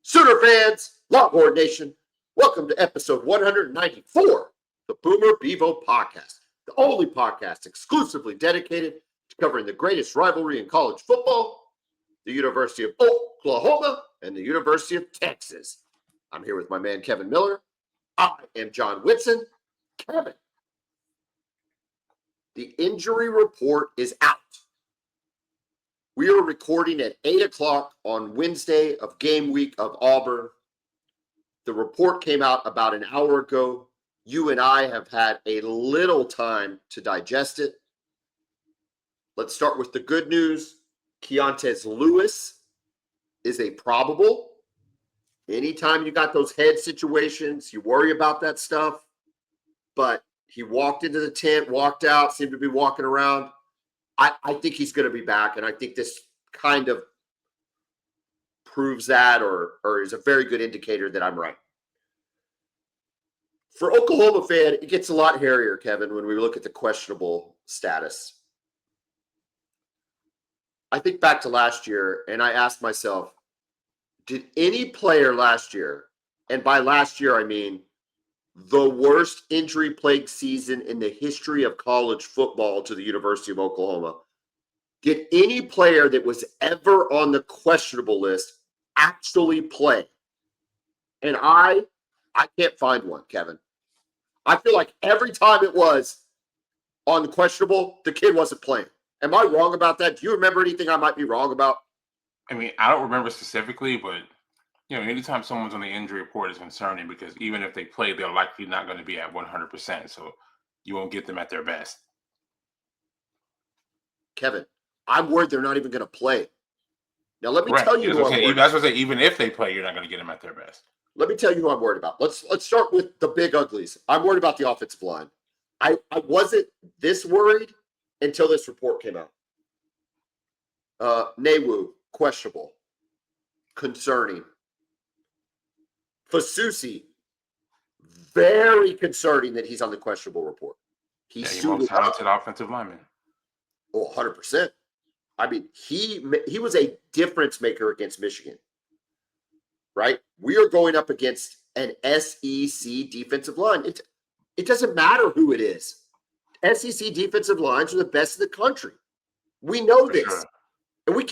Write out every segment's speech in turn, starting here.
Sooner fans, Longhorn Nation, welcome to episode 194, the Boomer Bevo podcast, the only podcast exclusively dedicated to covering the greatest rivalry in college football, the University of Oklahoma and the University of Texas. I'm here with my man, Kevin Miller. I am John Whitson. Kevin, the injury report is out. We are recording at 8 o'clock on Wednesday of game week of Auburn. The report came out about an hour ago. You and I have had a little time to digest it. Let's start with the good news. Keontez Lewis is a probable. Anytime you got those head situations, you worry about that stuff. But he walked into the tent, walked out, seemed to be walking around. I think he's going to be back, and I think this kind of proves that or is a very good indicator that I'm right. For Oklahoma fan, it gets a lot hairier, Kevin, when we look at the questionable status. I think back to last year, and I asked myself, did any player last year, and by last year I mean the worst injury-plagued season in the history of college football to the University of Oklahoma, did any player that was ever on the questionable list actually play? And I can't find one, Kevin. I feel like every time it was on the questionable, the kid wasn't playing. Am I wrong about that? Do you remember anything I might be wrong about? I mean, I don't remember specifically, but anytime someone's on the injury report is concerning because even if they play, they're likely not going to be at 100%. So you won't get them at their best. Kevin, I'm worried they're not even going to play. Now, let me tell you who I'm worried about. That's what I say. Even if they play, you're not going to get them at their best. Let me tell you who I'm worried about. Let's start with the big uglies. I'm worried about the offensive line. I wasn't this worried until this report came out. Newu, questionable. Concerning. Fasusi, very concerning that he's on the questionable report. He's most talented offensive lineman. Oh, 100%. I mean, he was a difference maker against Michigan, right? We are going up against an SEC defensive line. It doesn't matter who it is. SEC defensive lines are the best in the country. We know this. Sure. And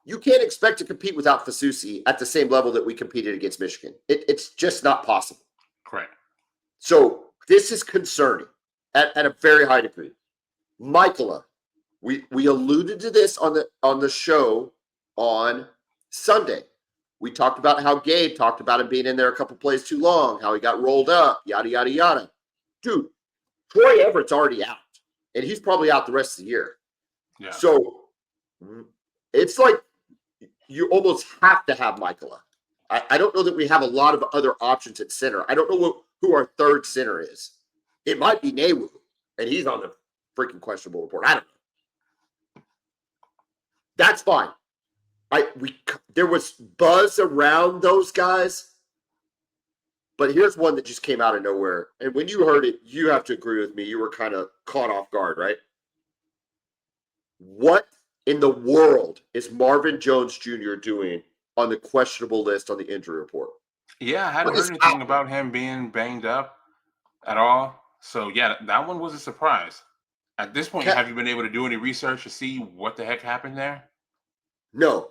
you can't expect to compete without Fasusi at the same level that we competed against Michigan. It's just not possible. Correct. So this is concerning at a very high degree. Michaela, we alluded to this on the show on Sunday. We talked about how Gabe talked about him being in there a couple plays too long, how he got rolled up, yada, yada, yada. Dude, Troy Everett's already out, and he's probably out the rest of the year. Yeah. So it's like you almost have to have Michaela. I don't know that we have a lot of other options at center. I don't know who our third center is. It might be Newu, and he's on the freaking questionable report. I don't know. That's fine. There was buzz around those guys, but here's one that just came out of nowhere. And when you heard it, you have to agree with me. You were kind of caught off guard, right? What in the world is Marvin Jones Jr. doing on the questionable list on the injury report? Yeah, I hadn't heard anything about him being banged up at all. So, yeah, that one was a surprise. At this point, have you been able to do any research to see what the heck happened there? No,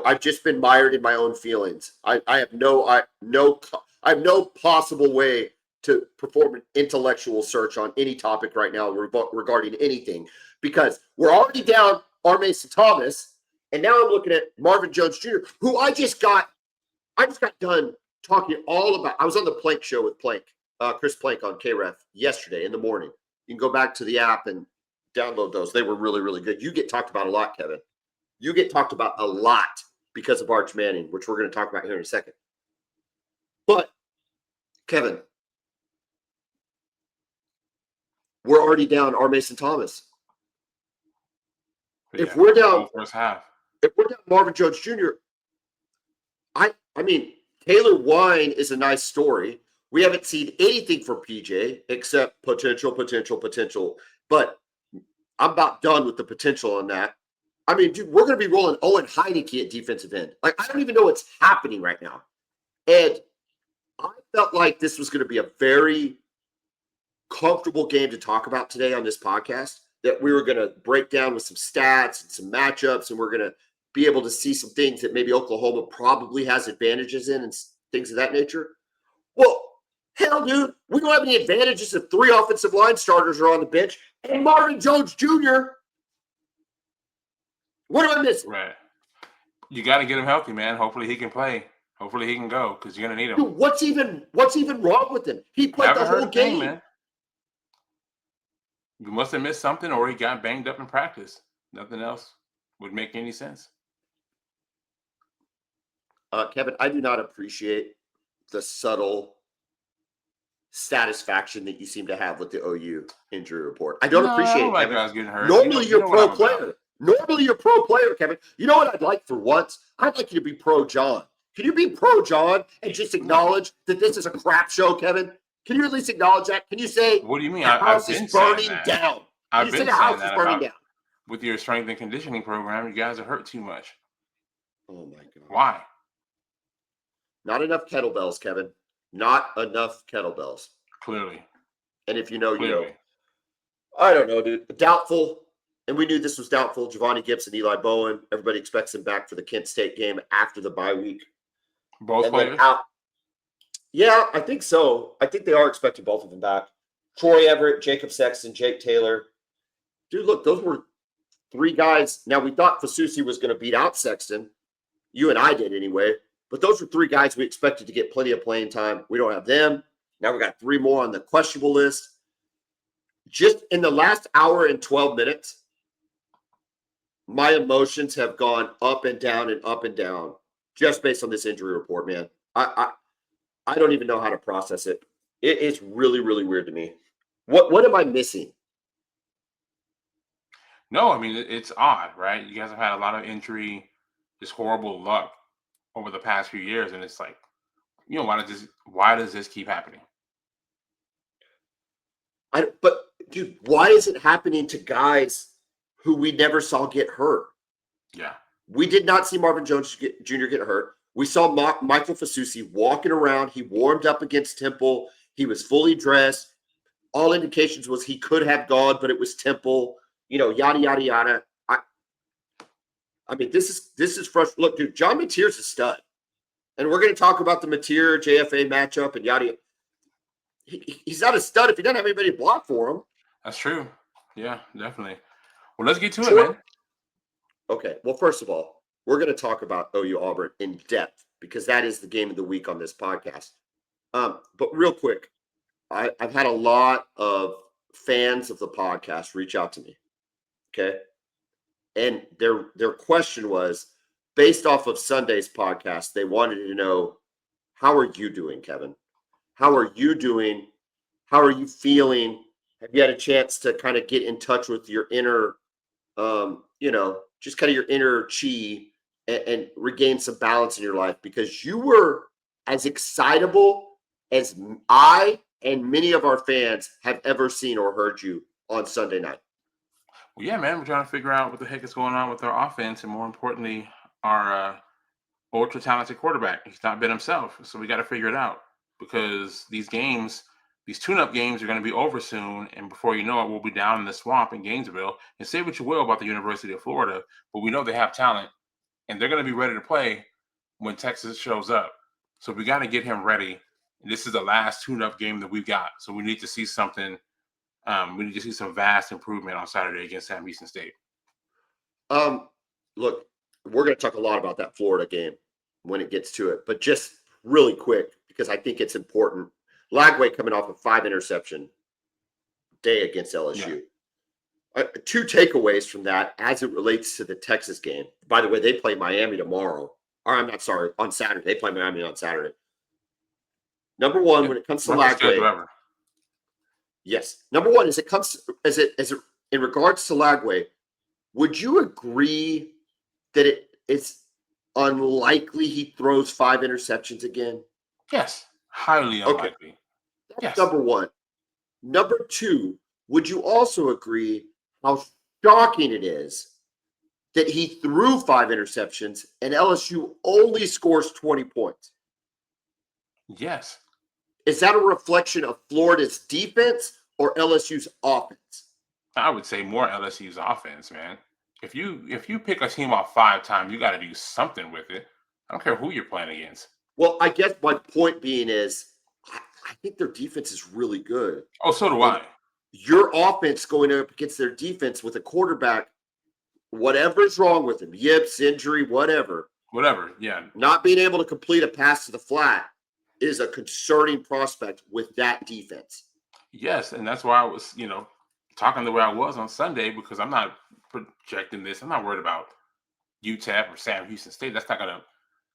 I've just been mired in my own feelings. I have no possible way to perform an intellectual search on any topic right now regarding anything, because we're already down R. Mason Thomas, and now I'm looking at Marvin Jones Jr., who I just got done talking all about. I was on the Plank show with Chris Plank on KREF yesterday in the morning. You can go back to the app and download those. They were really, really good. You get talked about a lot, Kevin. You get talked about a lot because of Arch Manning, which we're going to talk about here in a second. But, Kevin, we're already down R. Mason Thomas. If we're down Marvin Jones Jr., I mean, Taylor Wine is a nice story. We haven't seen anything from PJ except potential. But I'm about done with the potential on that. I mean, dude, we're going to be rolling Owen Heineke at defensive end. Like, I don't even know what's happening right now. And I felt like this was going to be a very comfortable game to talk about today on this podcast, that we were going to break down with some stats and some matchups, and we're going to be able to see some things that maybe Oklahoma probably has advantages in and things of that nature. Well, hell, dude, we don't have any advantages if 3 offensive line starters are on the bench and Marvin Jones Jr. What am I missing? Right. You got to get him healthy, man. Hopefully he can play. Hopefully he can go because you're gonna need him. Dude, what's even wrong with him? He played the whole game, man. You must have missed something, or he got banged up in practice. Nothing else would make any sense. Kevin, I do not appreciate the subtle satisfaction that you seem to have with the OU injury report. I don't appreciate it, Kevin. Guys getting hurt. Normally you're pro player. Normally you're pro player, Kevin. You know what I'd like for once? I'd like you to be pro John. Can you be pro John and just acknowledge that this is a crap show, Kevin? Can you at least acknowledge that? Can you say, what do you mean? The house is burning down. I've been saying that with your strength and conditioning program, you guys are hurt too much. Oh, my God. Why? Not enough kettlebells, Kevin. Not enough kettlebells. Clearly. And if you know, you know. I don't know, dude. Doubtful. And we knew this was doubtful. Giovanni Gibson, Eli Bowen. Everybody expects him back for the Kent State game after the bye week. Both players? Yeah, I think so. I think they are expecting both of them back. Troy Everett, Jacob Sexton, Jake Taylor. Dude, look, those were 3 guys. Now, we thought Fasusi was going to beat out Sexton. You and I did anyway. But those were 3 guys we expected to get plenty of playing time. We don't have them. Now we got 3 more on the questionable list. Just in the last hour and 12 minutes, my emotions have gone up and down just based on this injury report, man. I don't even know how to process it. It's really, really weird to me. What am I missing? No, I mean, it's odd, right? You guys have had a lot of injury, just horrible luck over the past few years, and it's like, you know, why does this keep happening? But dude, why is it happening to guys who we never saw get hurt? Yeah, we did not see Marvin Jones Jr. get hurt. We saw Michael Fasusi walking around. He warmed up against Temple. He was fully dressed. All indications was he could have gone, but it was Temple. You know, yada yada yada. I mean, this is frustrating. Look, dude, John Mateer's a stud. And we're going to talk about the Mateer JFA matchup and yada. He's not a stud if he doesn't have anybody to block for him. That's true. Yeah, definitely. Well, let's get to it, man. Okay. Well, first of all, we're going to talk about OU Auburn in depth because that is the game of the week on this podcast. But real quick, I've had a lot of fans of the podcast reach out to me. Okay. And their question was, based off of Sunday's podcast, they wanted to know, how are you doing, Kevin? How are you doing? How are you feeling? Have you had a chance to kind of get in touch with your inner, just kind of your inner chi and regain some balance in your life? Because you were as excitable as I and many of our fans have ever seen or heard you on Sunday night. Well, yeah, man, we're trying to figure out what the heck is going on with our offense, and more importantly, our ultra talented quarterback. He's not been himself, so we got to figure it out because these tune-up games are going to be over soon, and before you know it, we'll be down in the swamp in Gainesville. And say what you will about the University of Florida, but we know they have talent, and they're going to be ready to play when Texas shows up. So we got to get him ready. And this is the last tune-up game that we've got, so we need to see something. We need to see some vast improvement on Saturday against Sam Houston State. Look, we're going to talk a lot about that Florida game when it gets to it, but just really quick, because I think it's important. Lagway coming off a 5-interception day against LSU. Yeah. 2 takeaways from that as it relates to the Texas game. By the way, they play Miami tomorrow. Or I'm not sorry, on Saturday. They play Miami on Saturday. Number one, when it comes to Lagway. Yes. Number one, as it in regards to Lagway, would you agree that it's unlikely he throws 5 interceptions again? Yes. Highly unlikely. Okay. That's number one. Number two, would you also agree how shocking it is that he threw 5 interceptions and LSU only scores 20 points? Yes. Is that a reflection of Florida's defense or LSU's offense? I would say more LSU's offense, man. If you pick a team off 5 times, you got to do something with it. I don't care who you're playing against. Well, I guess my point being is I think their defense is really good. Oh, so do And I. your offense going up against their defense with a quarterback, whatever's wrong with him, yips, injury, whatever, Whatever. Yeah. not being able to complete a pass to the flat is a concerning prospect with that defense. Yes, and that's why I was, talking the way I was on Sunday because I'm not projecting this. I'm not worried about UTEP or Sam Houston State. That's not gonna.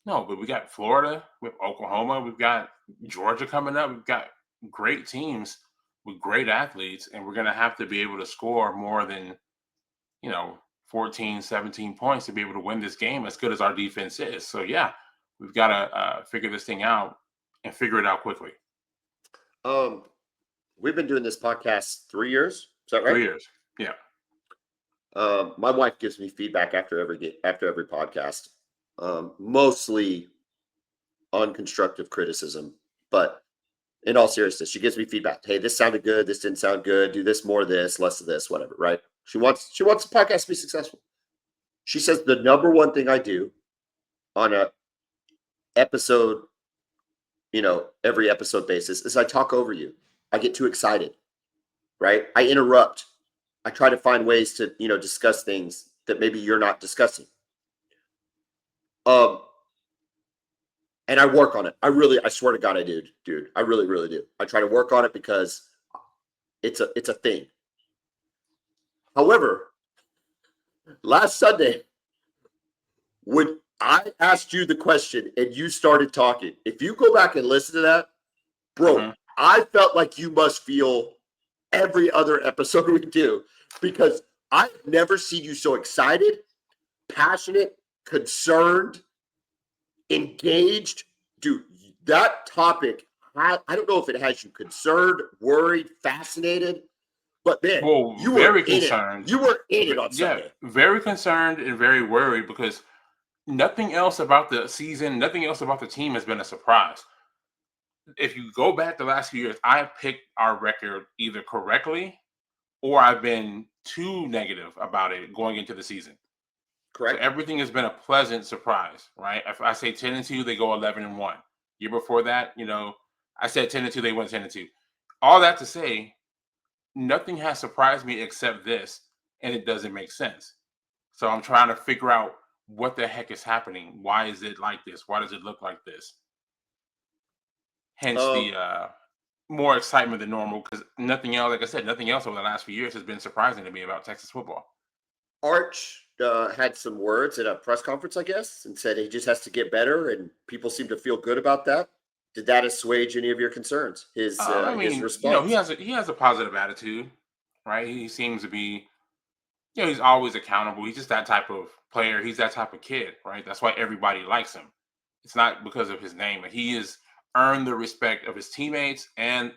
No, but we got Florida, we have Oklahoma, we've got Georgia coming up. We've got great teams with great athletes, and we're gonna have to be able to score more than 14, 17 points to be able to win this game as good as our defense is. So yeah, we've got to figure this thing out and figure it out quickly. We've been doing this podcast 3 years. Is that right? 3 years. Yeah. My wife gives me feedback after every podcast, mostly unconstructive criticism, but in all seriousness, she gives me feedback. Hey, this sounded good. This didn't sound good. Do this, more of this, less of this, whatever. Right? She wants the podcast to be successful. She says the number one thing I do on a episode, every episode basis is I talk over you. I get too excited, right? I interrupt. I try to find ways to, discuss things that maybe you're not discussing. And I work on it. I swear to God, I do, dude. I really, really do. I try to work on it because it's a thing. However, last Sunday, when I asked you the question and you started talking, if you go back and listen to that, bro, I felt like you must feel every other episode we do because I've never seen you so excited, passionate, concerned, engaged. Dude, that topic, I don't know if it has you concerned, worried, fascinated, but man, you were very concerned. You were in it on Sunday. Yeah, very concerned and very worried because nothing else about the season, nothing else about the team has been a surprise. If you go back the last few years, I picked our record either correctly or I've been too negative about it going into the season. Correct. So everything has been a pleasant surprise, right? If I say 10-2, they go 11-1. Year before that, I said 10-2, they went 10-2. All that to say, nothing has surprised me except this, and it doesn't make sense. So I'm trying to figure out what the heck is happening. Why is it like this? Why does it look like this? Hence the more excitement than normal because nothing else, like I said, nothing else over the last few years has been surprising to me about Texas football. Arch had some words at a press conference, I guess, and said he just has to get better, and people seem to feel good about that. Did that assuage any of your concerns? His response. He has a positive attitude, right? He seems to be, he's always accountable. He's just that type of player. He's that type of kid, right? That's why everybody likes him. It's not because of his name. He has earned the respect of his teammates and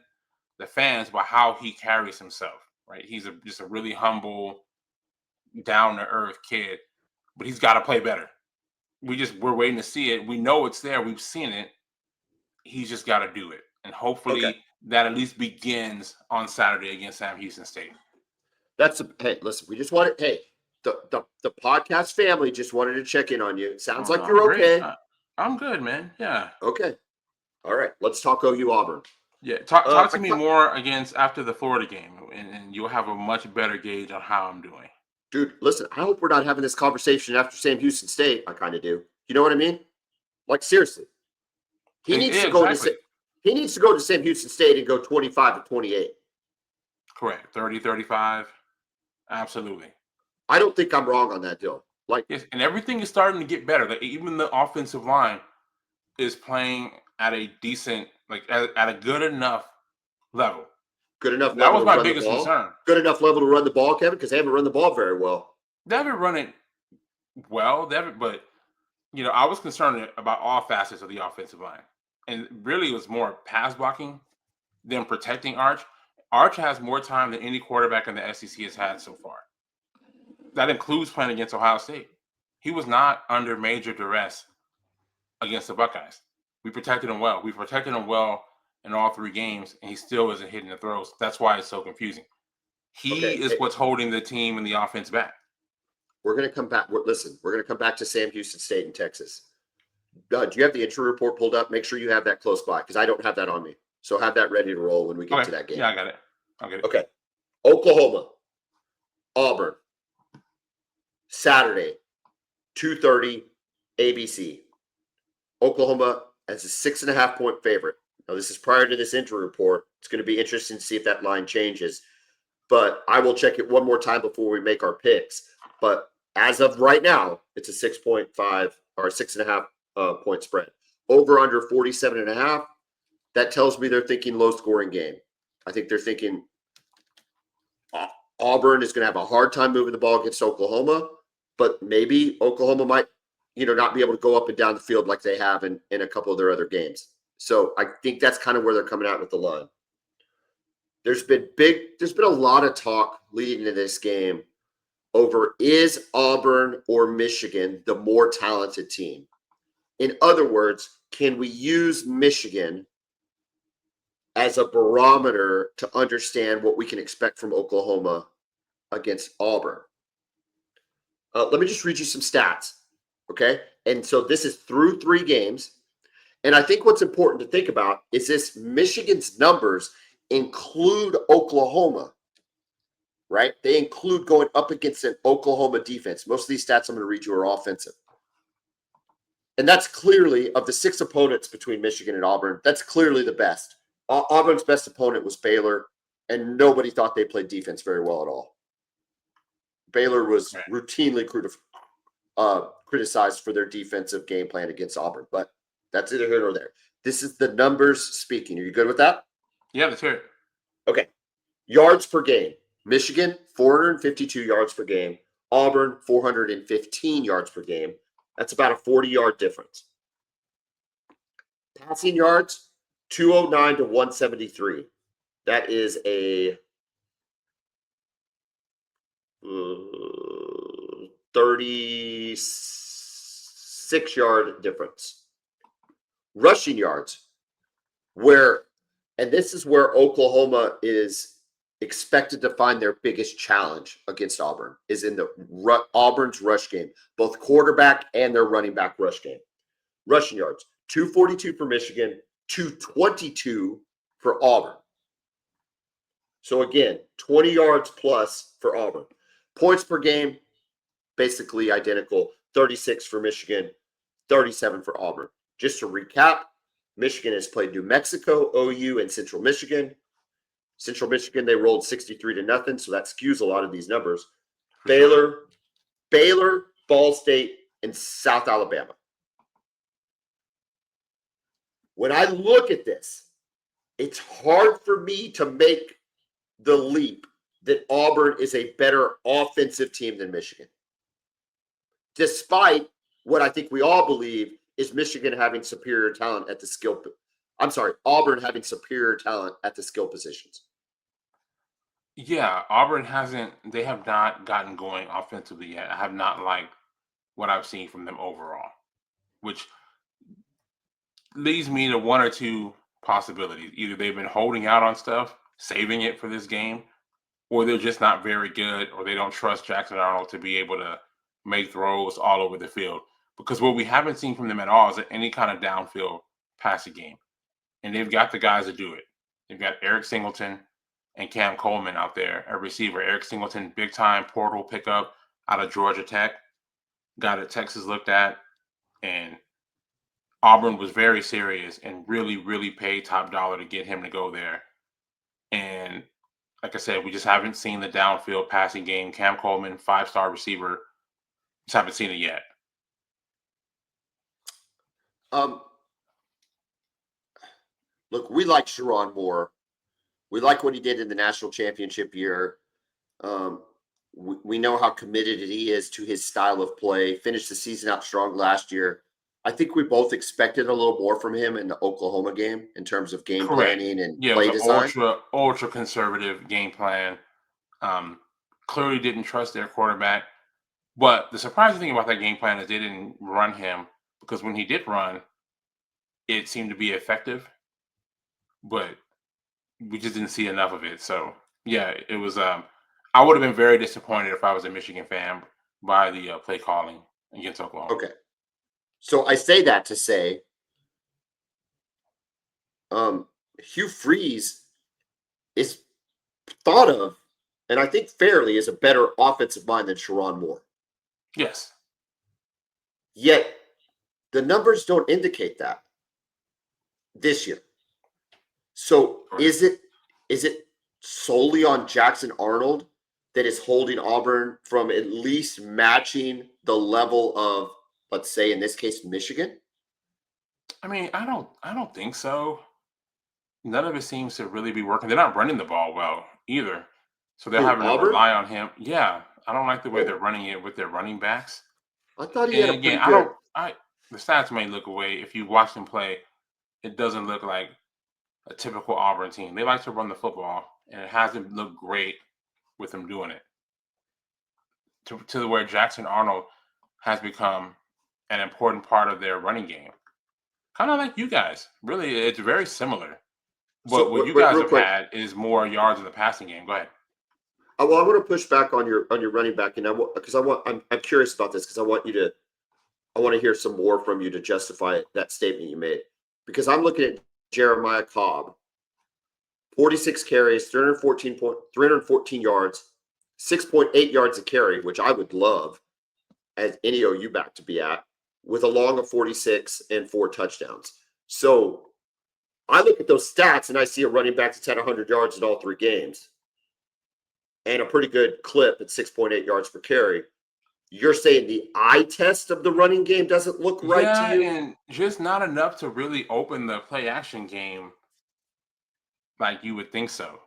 the fans by how he carries himself, right? He's just a really humble, down-to-earth kid, but he's got to play better. We're waiting to see it. We know it's there. We've seen it. He's just got to do it. And hopefully that at least begins on Saturday against Sam Houston State. Hey, listen, we just wanted, the podcast family just wanted to check in on you. It sounds like you're okay. I'm good, man. Yeah. Okay. All right. Let's talk OU Auburn. Yeah. Talk to me more after the Florida game, and you'll have a much better gauge on how I'm doing. Dude, listen, I hope we're not having this conversation after Sam Houston State. I kind of do. You know what I mean? Like, seriously. He needs to go to Sam Houston State and go 25-28. Correct. 30-35. Absolutely. I don't think I'm wrong on that deal. Yes, and everything is starting to get better. Like, even the offensive line is playing at a decent, at a good enough level. Good enough level. That was my biggest concern. Good enough level to run the ball, Kevin, because they haven't run the ball very well. They haven't run it well. But I was concerned about all facets of the offensive line, and really it was more pass blocking than protecting Arch. Arch has more time than any quarterback in the SEC has had so far. That includes playing against Ohio State. he was not under major duress against the Buckeyes. We protected him well. We protected him well in all 3 games, and he still isn't hitting the throws. That's why it's so confusing. He Okay, is what's holding the team and the offense back. we're going to come back. Listen, we're going to come back to Sam Houston State in Texas. Do you have the injury report pulled up? Make sure you have that close by because I don't have that on me. So have that ready to roll when we get to that game. Yeah, I got it. I'll get it. Okay. Oklahoma, Auburn, Saturday, 2:30 ABC. Oklahoma as a 6.5-point favorite. Now, this is prior to this injury report. It's going to be interesting to see if that line changes. But I will check it one more time before we make our picks. But as of right now, it's a 6.5 or 6.5 point spread. Over under 47.5. That tells me they're thinking low scoring game. I think they're thinking Auburn is going to have a hard time moving the ball against Oklahoma, but maybe Oklahoma might, not be able to go up and down the field like they have in a couple of their other games. So I think that's kind of where they're coming out with the line. There's been a lot of talk leading into this game over is Auburn or Michigan the more talented team? In other words, can we use Michigan as a barometer to understand what we can expect from Oklahoma against Auburn? Let me just read you some stats, okay? And so this is through 3 games. And I think what's important to think about is this Michigan's numbers include Oklahoma, right? They include going up against an Oklahoma defense. Most of these stats I'm going to read you are offensive. And that's clearly, of the 6 opponents between Michigan and Auburn, that's clearly the best. Auburn's best opponent was Baylor, and nobody thought they played defense very well at all. Baylor was routinely criticized for their defensive game plan against Auburn, but that's either here or there. This is the numbers speaking. Are you good with that? Yeah, let's hear it. Okay. Yards per game. Michigan, 452 yards per game. Auburn, 415 yards per game. That's about a 40-yard difference. Passing yards, 209 to 173. That is a 36-yard difference. Rushing yards, and this is where Oklahoma is expected to find their biggest challenge against Auburn, is in the Auburn's rush game, both quarterback and their running back rush game. Rushing yards, 242 for Michigan, 222 for Auburn. So again, 20 yards plus for Auburn. Points per game, basically identical, 36 for Michigan, 37 for Auburn. Just to recap, Michigan has played New Mexico, OU, and Central Michigan. Central Michigan, they rolled 63-0, so that skews a lot of these numbers. Baylor, Ball State, and South Alabama. When I look at this, it's hard for me to make the leap that Auburn is a better offensive team than Michigan. Despite what I think we all believe is Michigan having superior talent at the skill. Auburn having superior talent at the skill positions. Yeah, Auburn they have not gotten going offensively yet. I have not liked what I've seen from them overall, which leads me to one or two possibilities. Either they've been holding out on stuff, saving it for this game, or they're just not very good, or they don't trust Jackson Arnold to be able to make throws all over the field. Because what we haven't seen from them at all is any kind of downfield passing game. And they've got the guys to do it. They've got Eric Singleton and Cam Coleman out there, a receiver. Eric Singleton, big-time portal pickup out of Georgia Tech. Guy that Texas looked at. And Auburn was very serious and really, really paid top dollar to get him to go there. And like I said, we just haven't seen the downfield passing game. Cam Coleman, 5-star receiver. Just haven't seen it yet. Look, we like Sharon Moore. We like what he did in the national championship year. We know how committed he is to his style of play. Finished the season out strong last year. I think we both expected a little more from him in the Oklahoma game in terms of game planning and play design. Ultra conservative game plan. Clearly didn't trust their quarterback. But the surprising thing about that game plan is they didn't run him because when he did run, it seemed to be effective, but we just didn't see enough of it. So yeah, it was. I would have been very disappointed if I was a Michigan fan by the play calling against Oklahoma. Okay. So I say that to say, Hugh Freeze is thought of, and I think fairly, as a better offensive mind than Sharon Moore. Yes. Yet the numbers don't indicate that this year. So Correct. is it solely on Jackson Arnold that is holding Auburn from at least matching the level of, let's say in this case, Michigan? I mean, I don't think so. None of it seems to really be working. They're not running the ball well either. So they're Who, having to Auburn? rely on him. Yeah. I don't like the way they're Oh, running it with their running backs. I thought he had a And again, pretty I good. don't I the stats may look away. If you watch them play, it doesn't look like a typical Auburn team. They like to run the football, and it hasn't looked great with them doing it. To where Jackson Arnold has become an important part of their running game. Kind of like you guys. Really, it's very similar. But So what you wait, guys real have quick. had is more yards in the passing game. Go ahead. Well, I want to push back on your running back, and I want because I'm curious about this because I want to hear some more from you to justify that statement you made. Because I'm looking at Jeremiah Cobb, 46 carries, 314 yards, 6.8 yards a carry, which I would love as any OU back to be at, with a long of 46 and 4 touchdowns. So I look at those stats and I see a running back that's had 100 yards in all 3 games and a pretty good clip at 6.8 yards per carry. You're saying the eye test of the running game doesn't look right to Yeah, you? and just not enough to really open the play action game like you would think so,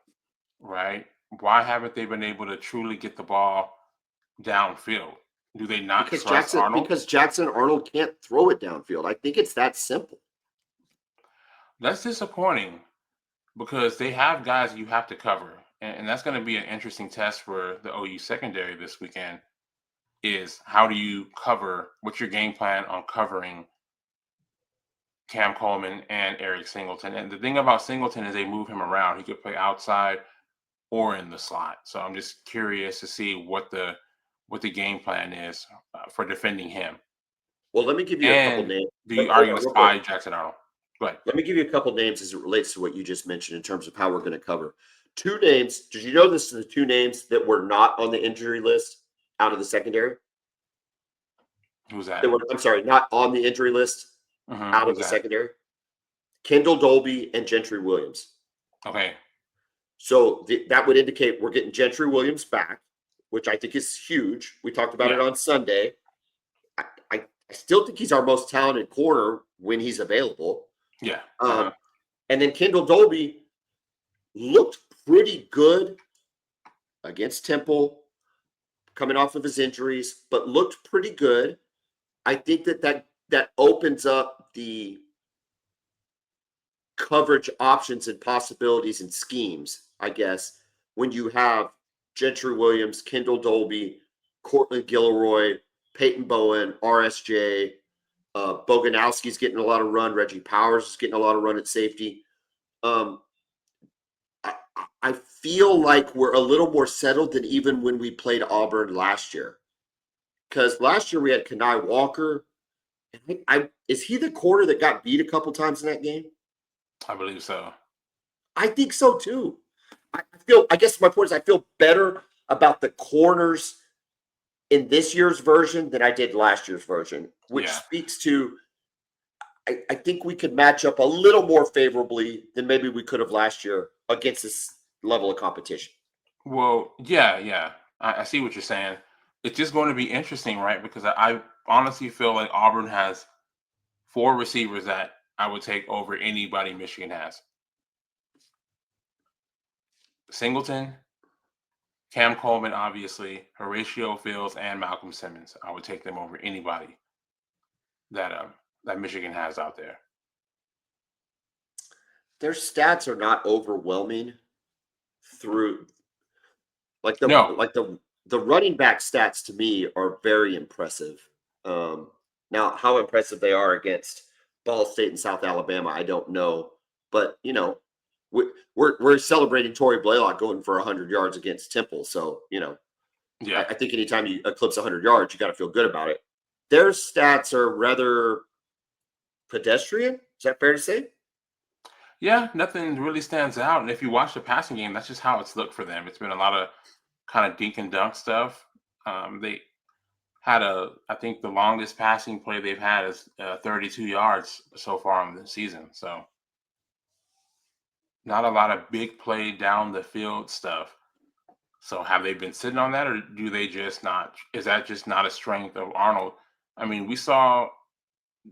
right? Why haven't they been able to truly get the ball downfield? Do they not trust Arnold? Because Jackson Arnold can't throw it downfield. I think it's that simple. That's disappointing because they have guys you have to cover. And that's going to be an interesting test for the OU secondary this weekend is how do you cover, what's your game plan on covering Cam Coleman and Eric Singleton? And the thing about Singleton is they move him around. He could play outside or in the slot. So I'm just curious to see what the game plan is for defending him. Well, let me give you a couple And names. are you Hold going on, to real quick. spy Jackson Arnold? Go ahead. Let me give you a couple names as it relates to what you just mentioned in terms of how we're going to cover. 2 names. Did you know this is the 2 names that were not on the injury list out of the secondary? Who's That that? were, I'm sorry, not on the injury list out of Who's the that? secondary. Kendall Dolby and Gentry Williams. Okay. So that would indicate we're getting Gentry Williams back, which I think is huge. We talked about it Yeah. on Sunday. I, I still think he's our most talented corner when he's available. Yeah. Um, and then Kendall Dolby looked pretty good against Temple, coming off of his injuries, but looked pretty good. I think that opens up the coverage options and possibilities and schemes, I guess, when you have Gentry Williams, Kendall Dolby, Cortland Gilroy, Peyton Bowen, RSJ, Boganowski's getting a lot of run. Reggie Powers is getting a lot of run at safety. Um, I, I feel like we're a little more settled than even when we played Auburn last year. Because last year we had Kanai Walker. Is he the corner that got beat a couple times in that game? I believe so. I think so too. I guess my point is I feel better about the corners in this year's version than I did last year's version, which Yeah. speaks to I think we could match up a little more favorably than maybe we could have last year against this level of competition. Well, yeah. I see what you're saying. It's just going to be interesting, right? Because I honestly feel like Auburn has four receivers that I would take over anybody Michigan has. Singleton, Cam Coleman, obviously, Horatio Fields, and Malcolm Simmons. I would take them over anybody that Michigan has out there. Their stats are not overwhelming through like the No, like the the running back stats to me are very impressive. Now, how impressive they are against Ball State and South Alabama, I don't know. But we're celebrating Torrey Blaylock going for 100 yards against Temple. So Yeah. I think anytime you eclipse 100 yards, you got to feel good about it. Their stats are rather pedestrian. Is that fair to say? Yeah, nothing really stands out. And if you watch the passing game, that's just how it's looked for them. It's been a lot of kind of dink and dunk stuff. They had I think the longest passing play they've had is 32 yards so far in the season. So not a lot of big play down the field stuff. So have they been sitting on that, or do they just not? Is that just not a strength of Arnold? I mean, we saw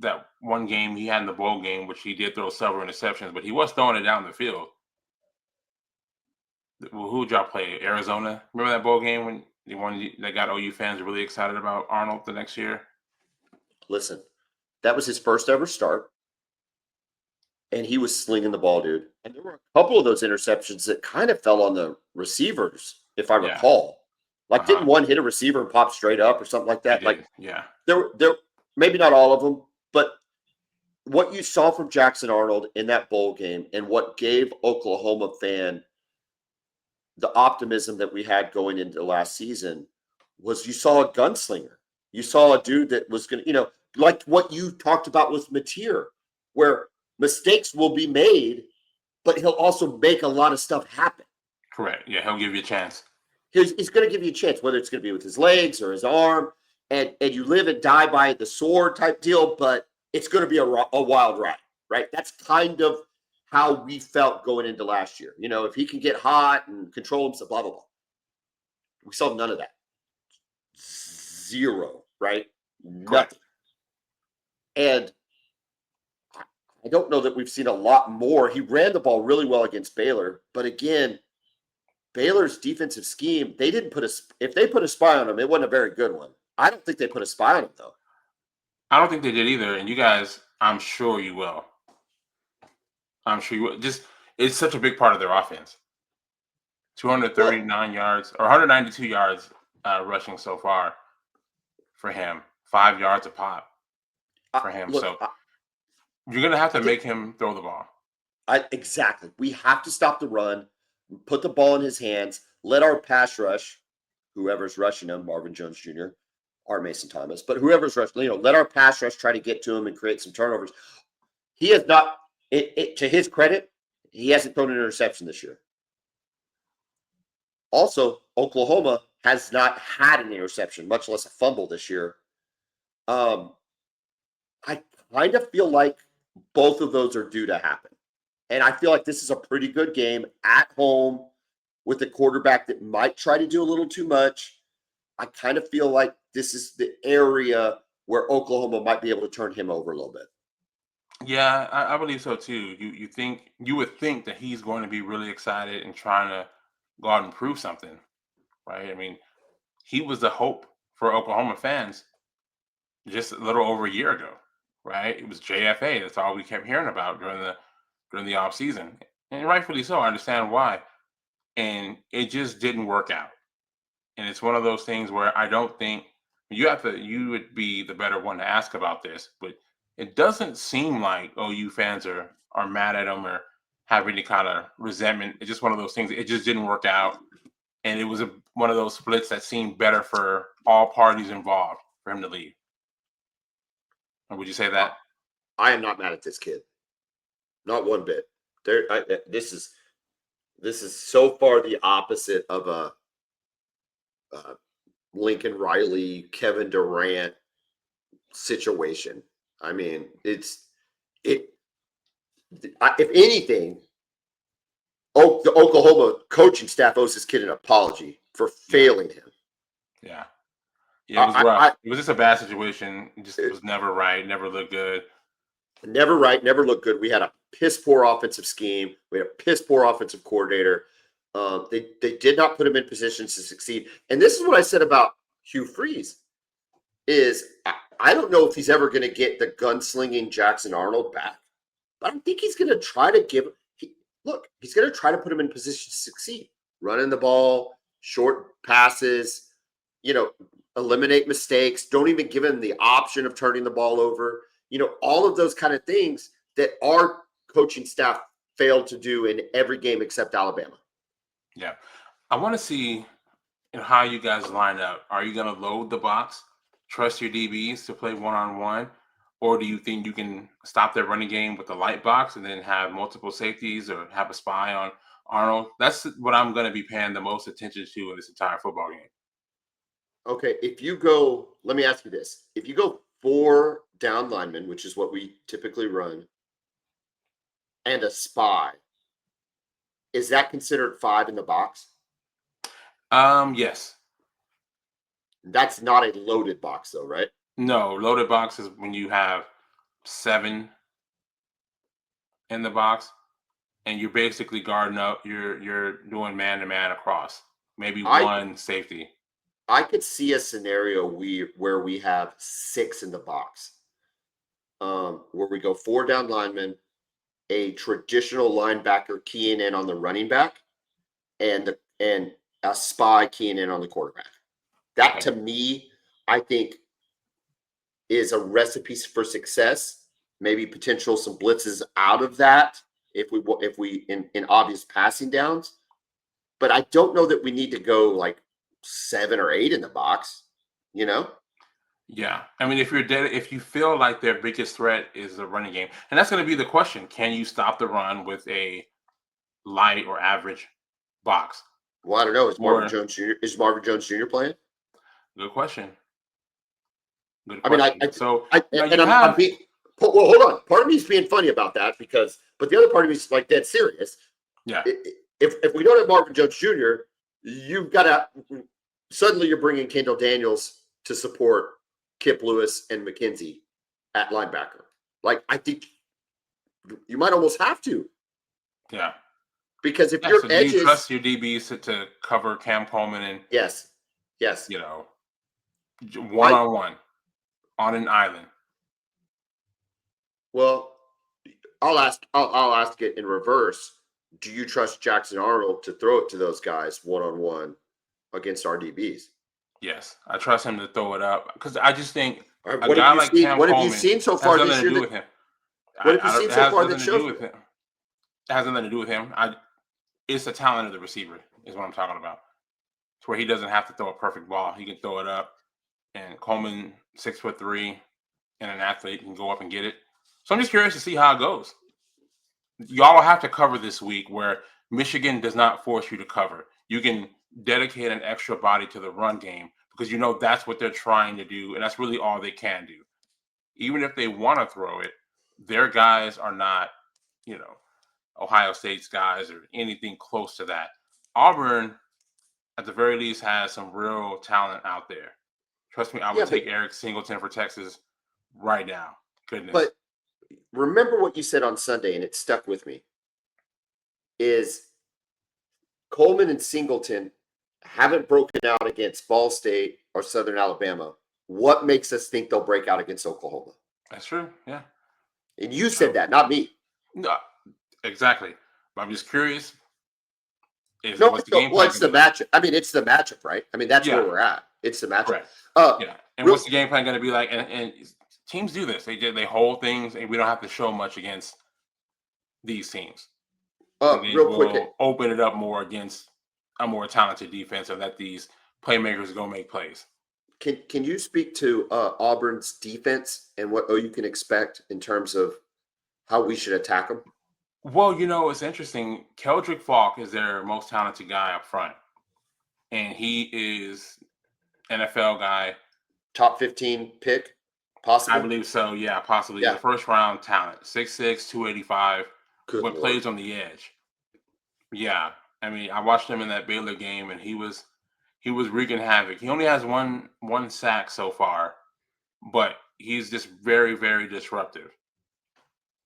that one game he had in the bowl game, which he did throw several interceptions, but he was throwing it down the field. Well, who would y'all play? Arizona? Remember that bowl game when the one that got OU fans really excited about Arnold the next year? Listen, that was his first ever start, and he was slinging the ball, dude. And there were a couple of those interceptions that kind of fell on the receivers, if I Yeah. recall. Like, didn't Uh-huh. one hit a receiver and pop straight up or something like He that? did. Like, Yeah. there, maybe not all of them, but what you saw from Jackson Arnold in that bowl game and what gave Oklahoma fan the optimism that we had going into last season was you saw a gunslinger. You saw a dude that was going to, like what you talked about with Mateer, where mistakes will be made, but he'll also make a lot of stuff happen. Correct. Yeah, he'll give you a chance. He's going to give you a chance, whether it's going to be with his legs or his arm, and you live and die by the sword type deal, but it's going to be a wild ride, right? That's kind of how we felt going into last year. If he can get hot and control himself, blah, blah, blah. We saw none of that. Zero, right? Correct. Nothing. And I don't know that we've seen a lot more. He ran the ball really well against Baylor, but again, Baylor's defensive scheme, they didn't if they put a spy on him, it wasn't a very good one. I don't think they put a spy on him, though. I don't think they did either. And you guys, I'm sure you will. I'm sure you will. Just, it's such a big part of their offense. Well, 239 yards or 192 yards rushing so far for him. 5 yards a pop for him. look, So you're going to have I to think make him throw the ball. exactly. We have to stop the run, put the ball in his hands, let our pass rush, whoever's rushing him, Marvin Jones Jr., or Mason Thomas, but whoever's rushing, let our pass rush try to get to him and create some turnovers. He has not, to his credit, he hasn't thrown an interception this year. Also, Oklahoma has not had an interception, much less a fumble this year. I kind of feel like both of those are due to happen. And I feel like this is a pretty good game at home with a quarterback that might try to do a little too much. I kind of feel like this is the area where Oklahoma might be able to turn him over a little bit. Yeah, I believe so too. You would think that he's going to be really excited and trying to go out and prove something, right? I mean, he was the hope for Oklahoma fans just a little over a year ago, right? It was JFA. That's all we kept hearing about during the off season, and rightfully so. I understand why, and it just didn't work out. And it's one of those things where I don't think you would be the better one to ask about this, but it doesn't seem like OU fans are mad at him or have any kind of resentment. It's just one of those things. It just didn't work out, and it was one of those splits that seemed better for all parties involved for him to leave. Or would you say Uh, that? I am not mad at this kid, not one bit. This is so far the opposite of a Lincoln Riley, Kevin Durant situation. I mean, it. If anything, the Oklahoma coaching staff owes this kid an apology for Yeah, failing him. yeah, yeah. It was I, rough. I It was just a bad situation. It just was never right. Never looked good. never right, never looked good. We had a piss poor offensive scheme. We had a piss poor offensive coordinator. They did not put him in positions to succeed. And this is what I said about Hugh Freeze. I don't know if he's ever going to get the gunslinging Jackson Arnold back, but I think he's going to try to he's going to try to put him in position to succeed, running the ball, short passes, eliminate mistakes. Don't even give him the option of turning the ball over. All of those kind of things that our coaching staff failed to do in every game except Alabama. Yeah. I want to see how you guys line up. Are you going to load the box, trust your DBs to play one-on-one, or do you think you can stop their running game with the light box and then have multiple safeties or have a spy on Arnold? That's what I'm going to be paying the most attention to in this entire football game. Okay, let me ask you this. If you go 4 down linemen, which is what we typically run, and a spy, is that considered 5 in the box? Yes. That's not a loaded box, though, right? No, loaded box is when you have 7 in the box and you're basically guarding up. You're doing man-to-man across. Maybe I one safety. I could see a scenario where we have 6 in the box, where we go 4 down linemen, a traditional linebacker keying in on the running back, and a spy keying in on the quarterback. That, Okay. to me, I think is a recipe for success. Maybe potential some blitzes out of that if we in obvious passing downs. But I don't know that we need to go like 7 or 8 in the box. You know, Yeah. I mean, if you feel like their biggest threat is the running game, and that's going to be the question: can you stop the run with a light or average box? well, I don't know. Or Is Marvin Jones Jr. playing? good question. Good I mean, question. So now and you I'm have, being well. Hold on. Part of me is being funny about that but the other part of me is like dead serious. yeah, If we don't have Marvin Jones Jr., you've got to suddenly you're bringing Kendall Daniels to support Kip Lewis and McKenzie at linebacker. Like, I think you might almost have to, yeah, because if yeah. your So do you edges, trust your DBs to cover Cam Coleman and yes, yes, you know one I on one on an island? well, I'll ask it in reverse. Do you trust Jackson Arnold to throw it to those guys one on one against our DBs? Yes, I trust him to throw it up because I just think All right, a guy like Cam What have you Coleman seen so has far nothing this to year? do with him. What have you I don't. seen It so has far nothing that to do shows with that? him. It has nothing to do with him. It's the talent of the receiver is what I'm talking about. It's where he doesn't have to throw a perfect ball. He can throw it up, and Coleman, 6'3", and an athlete can go up and get it. So I'm just curious to see how it goes. Y'all will have to cover this week where Michigan does not force you to cover. You can dedicate an extra body to the run game because that's what they're trying to do, and that's really all they can do. Even if they want to throw it, their guys are not, you know, Ohio State's guys or anything close to that. Auburn, at the very least, has some real talent out there. Trust me, I would Yeah, take Eric Singleton for Texas right now. Goodness. but remember what you said on Sunday, and it stuck with me. Is Coleman and Singleton haven't broken out against Ball State or Southern Alabama. What makes us think they'll break out against Oklahoma? That's true. Yeah. And you said So, that, not me. no, exactly. But I'm just curious is No, what's the game well, plan it's going to the be like? matchup. I mean, it's the matchup, right? I mean, that's where Yeah, we're at. It's the matchup. correct. Uh, Yeah. And real, what's the game plan going to be like? And teams do this. They hold things, and we don't have to show much against these teams. And then real quick. we'll open it up more against a more talented defense and let these playmakers go make plays. Can you speak to Auburn's defense and what you can expect in terms of how we should attack them? Well, it's interesting. Keldrick Falk is their most talented guy up front, and he is NFL guy. Top 15 pick, I possibly. believe so. Yeah, possibly. He's a Yeah. first round talent, 6'6", 285, Good but lord. plays on the edge. Yeah. I mean, I watched him in that Baylor game and he was wreaking havoc. He only has one sack so far, but he's just very, very disruptive.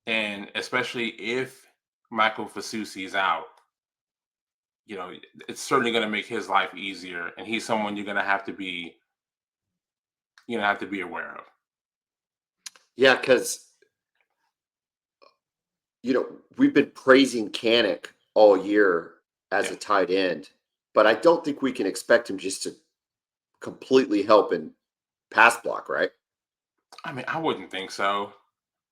And especially if Michael Fasusi is out, it's certainly going to make his life easier. And he's someone you're going to have to be aware of. Yeah, because we've been praising Canick all year as Yeah. a tight end, but I don't think we can expect him just to completely helping pass block, right? I mean, I wouldn't think so,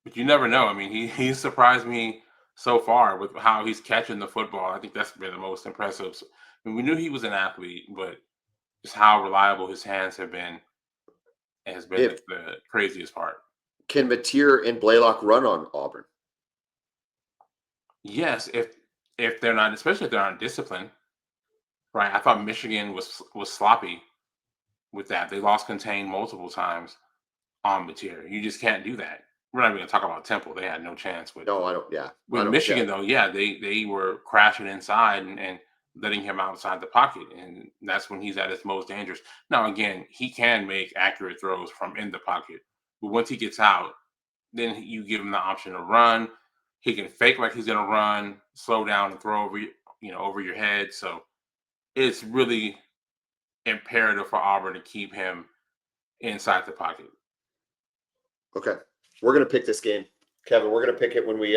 but you never know. I mean, he's surprised me so far with how he's catching the football. I think that's been the most impressive. I mean, we knew he was an athlete, but just how reliable his hands have been has been If the craziest part. Can Mateer and Blaylock run on Auburn? Yes, if they're not, especially if they're not disciplined, right? I thought Michigan was sloppy with that. They lost contain multiple times on Mateer. You just can't do that. We're not even gonna talk about Temple. They had no chance with No, I don't. Yeah, I with don't. Yeah, Michigan though. Yeah, they were crashing inside and letting him outside the pocket, and that's when he's at his most dangerous. Now again, he can make accurate throws from in the pocket, but once he gets out, then you give him the option to run. He can fake like he's gonna run, slow down, and throw over your head. So it's really imperative for Auburn to keep him inside the pocket. okay. We're gonna pick this game, Kevin. We're gonna pick it when we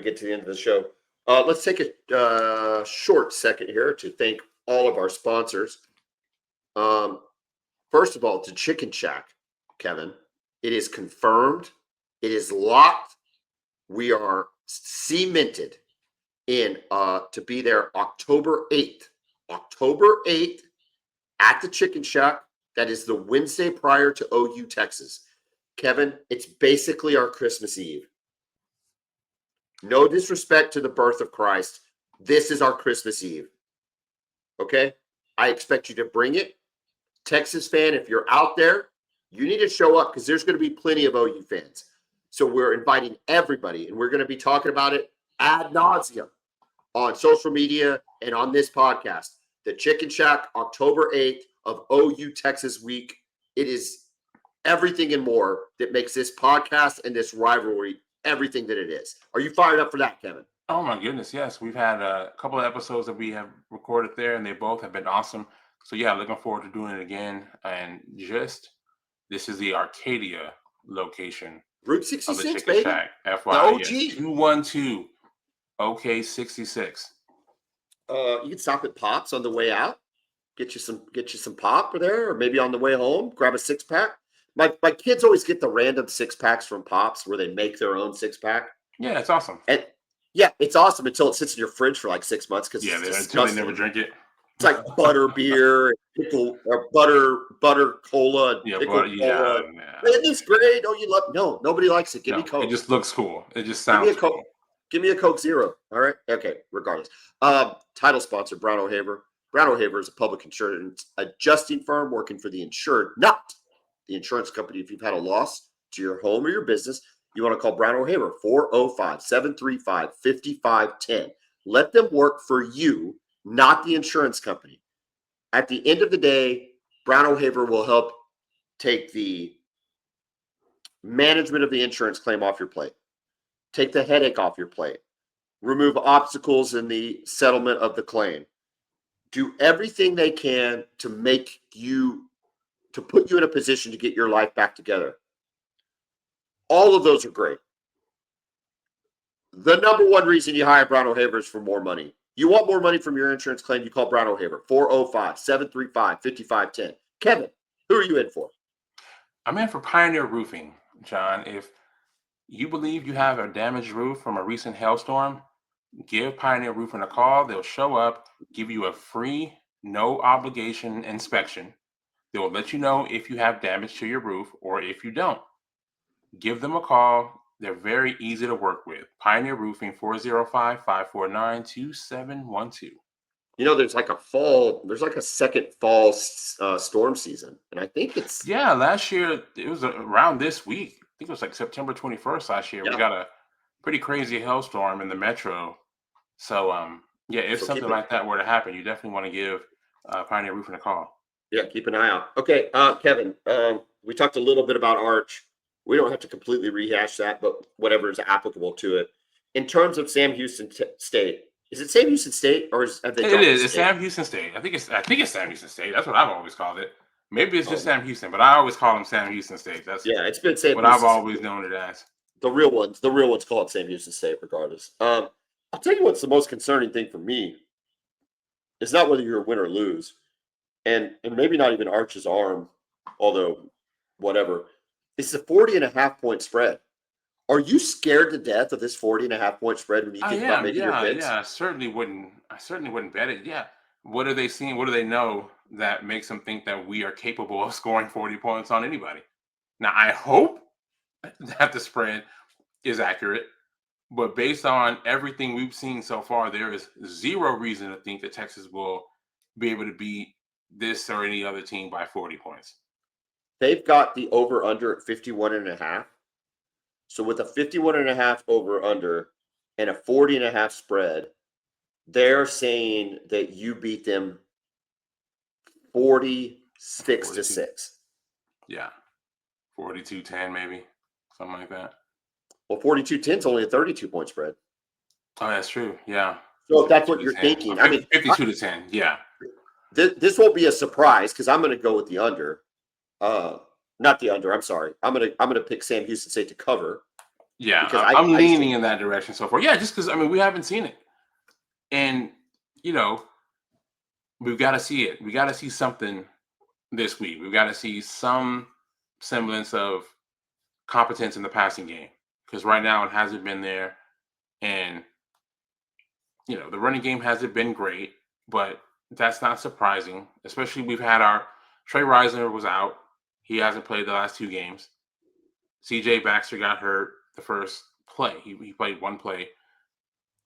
get to the end of the show. Let's take a short second here to thank all of our sponsors. Um, First of all, to Chicken Shack, Kevin. It is confirmed. It is locked. We are cemented in to be there October 8th. October 8th at the Chicken Shack. That is the Wednesday prior to OU Texas. Kevin, it's basically our Christmas Eve. No disrespect to the birth of Christ. This is our Christmas Eve. Okay? I expect you to bring it. Texas fan, if you're out there, you need to show up because there's going to be plenty of OU fans. So we're inviting everybody, and we're going to be talking about it ad nauseum on social media and on this podcast. The Chicken Shack, October 8th of OU Texas Week. It is everything and more that makes this podcast and this rivalry everything that it is. Are you fired up for that, Kevin? Oh my goodness, yes. We've had a couple of episodes that we have recorded there, and they both have been awesome. So yeah, looking forward to doing it again. And this is the Arcadia location Route of the 66, Chicken baby. Shack. The FYI, yes, OG. 212 OK66. You can stop at Pops on the way out. Get you some pop there, or maybe on the way home, grab a 6-pack. My kids always get the random 6-packs from Pops where they make their own 6-pack. Yeah, it's awesome. And yeah, it's awesome until it sits in your fridge for like 6 months because Yeah, it's until they disgusting. never drink it. It's like butter beer, pickle or butter cola, and Yeah, pickle but cola. yeah. Man, this great. Oh, you love? No, nobody likes it. Give me No, Coke. it just looks cool. It just Give me a sounds Coke. cool. Give me a Coke Zero. All right. Okay. Regardless. Title sponsor Brown O'Haver. Brown O'Haver is a public insurance adjusting firm working for the insured, not the insurance company. If you've had a loss to your home or your business, you want to call Brown O'Haver 405-735-5510. Let them work for you, not the insurance company. At the end of the day, Brown O'Haver will help take the management of the insurance claim off your plate, take the headache off your plate, remove obstacles in the settlement of the claim, do everything they can to put you in a position to get your life back together. All of those are great. The number one reason you hire Brown O'Haver is for more money. You want more money from your insurance claim, you call Brown O'Haver, 405-735-5510. Kevin, who are you in for? I'm in for Pioneer Roofing, John. If you believe you have a damaged roof from a recent hailstorm, give Pioneer Roofing a call. They'll show up, give you a free, no obligation inspection. They will let you know if you have damage to your roof or if you don't. Give them a call. They're very easy to work with. Pioneer Roofing, 405-549-2712. There's like a second fall storm season. And I think it's. Yeah, last year, it was around this week. I think it was like September 21st last year. Yeah. We got a pretty crazy hailstorm in the metro. So, yeah, if something like that were to happen, you definitely want to give Pioneer Roofing a call. Yeah, keep an eye out. Okay, Kevin, we talked a little bit about Arch. We don't have to completely rehash that, but whatever is applicable to it. In terms of Sam Houston State, is it Sam Houston State or have they? It is. It's Sam Houston State. I think it's Sam Houston State. That's what I've always called it. Maybe it's just Sam Houston, but I always call him Sam Houston State. It's been Sam what Houston I've always known it as. The real ones call it Sam Houston State, regardless. I'll tell you what's the most concerning thing for me is not whether you're a win or lose. and maybe not even Arch's arm, although whatever. It's a 40.5 point spread. Are you scared to death of this 40.5 point spread when you I think about am, making your yeah, picks? yeah. I certainly wouldn't bet it. Yeah. What are they seeing? What do they know that makes them think that we are capable of scoring 40 points on anybody? Now, I hope that the spread is accurate, but based on everything we've seen so far, there is zero reason to think that Texas will be able to beat this or any other team by 40 points. They've got the over under at 51.5. So with a 51.5 over under and a 40.5 spread, they're saying that you beat them 46 to 42, 6. yeah, 42-10 maybe, something like that. Well, 42-10 is only a 32 point spread. Oh, that's true. Yeah, So if that's 52 what to you're 10. thinking, I mean, 52 to 10. Yeah, this won't be a surprise because I'm going to go with the under. Uh, Not the under. I'm sorry. I'm gonna pick Sam Houston State to cover yeah. because I'm I leaning see. in that direction so far. Yeah, just because I mean we haven't seen it, and you know we've got to see it. We got to see something this week. We've got to see some semblance of competence in the passing game because right now it hasn't been there, and the running game hasn't been great, but that's not surprising. Especially we've had our Trey Reisner was out; he hasn't played the last two games. C.J. Baxter got hurt the first play. He played one play.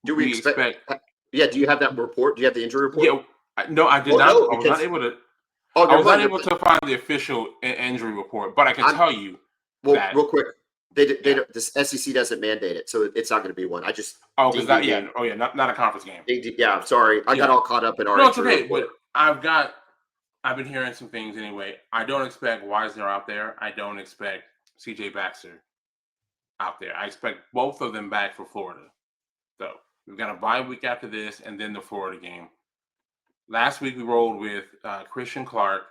Do we We expect? expect. Yeah. Do you have that report? Do you have the injury report? Yeah, no, I did Oh not. no, because I never was not mind. able to find the official injury report, but I can I'm tell you Well, that real quick. They yeah. don't, this SEC doesn't mandate it, so it's not going to be one. I just Oh, because dinged you that yeah. again. Oh yeah. Not a conference game. Yeah, I'm sorry. I got Yeah. all caught up in our No, it's injury okay. But report. I've been hearing some things anyway. I don't expect Wisner out there. I don't expect C.J. Baxter out there. I expect both of them back for Florida. So we've got a bye week after this, and then the Florida game. Last week we rolled with Christian Clark,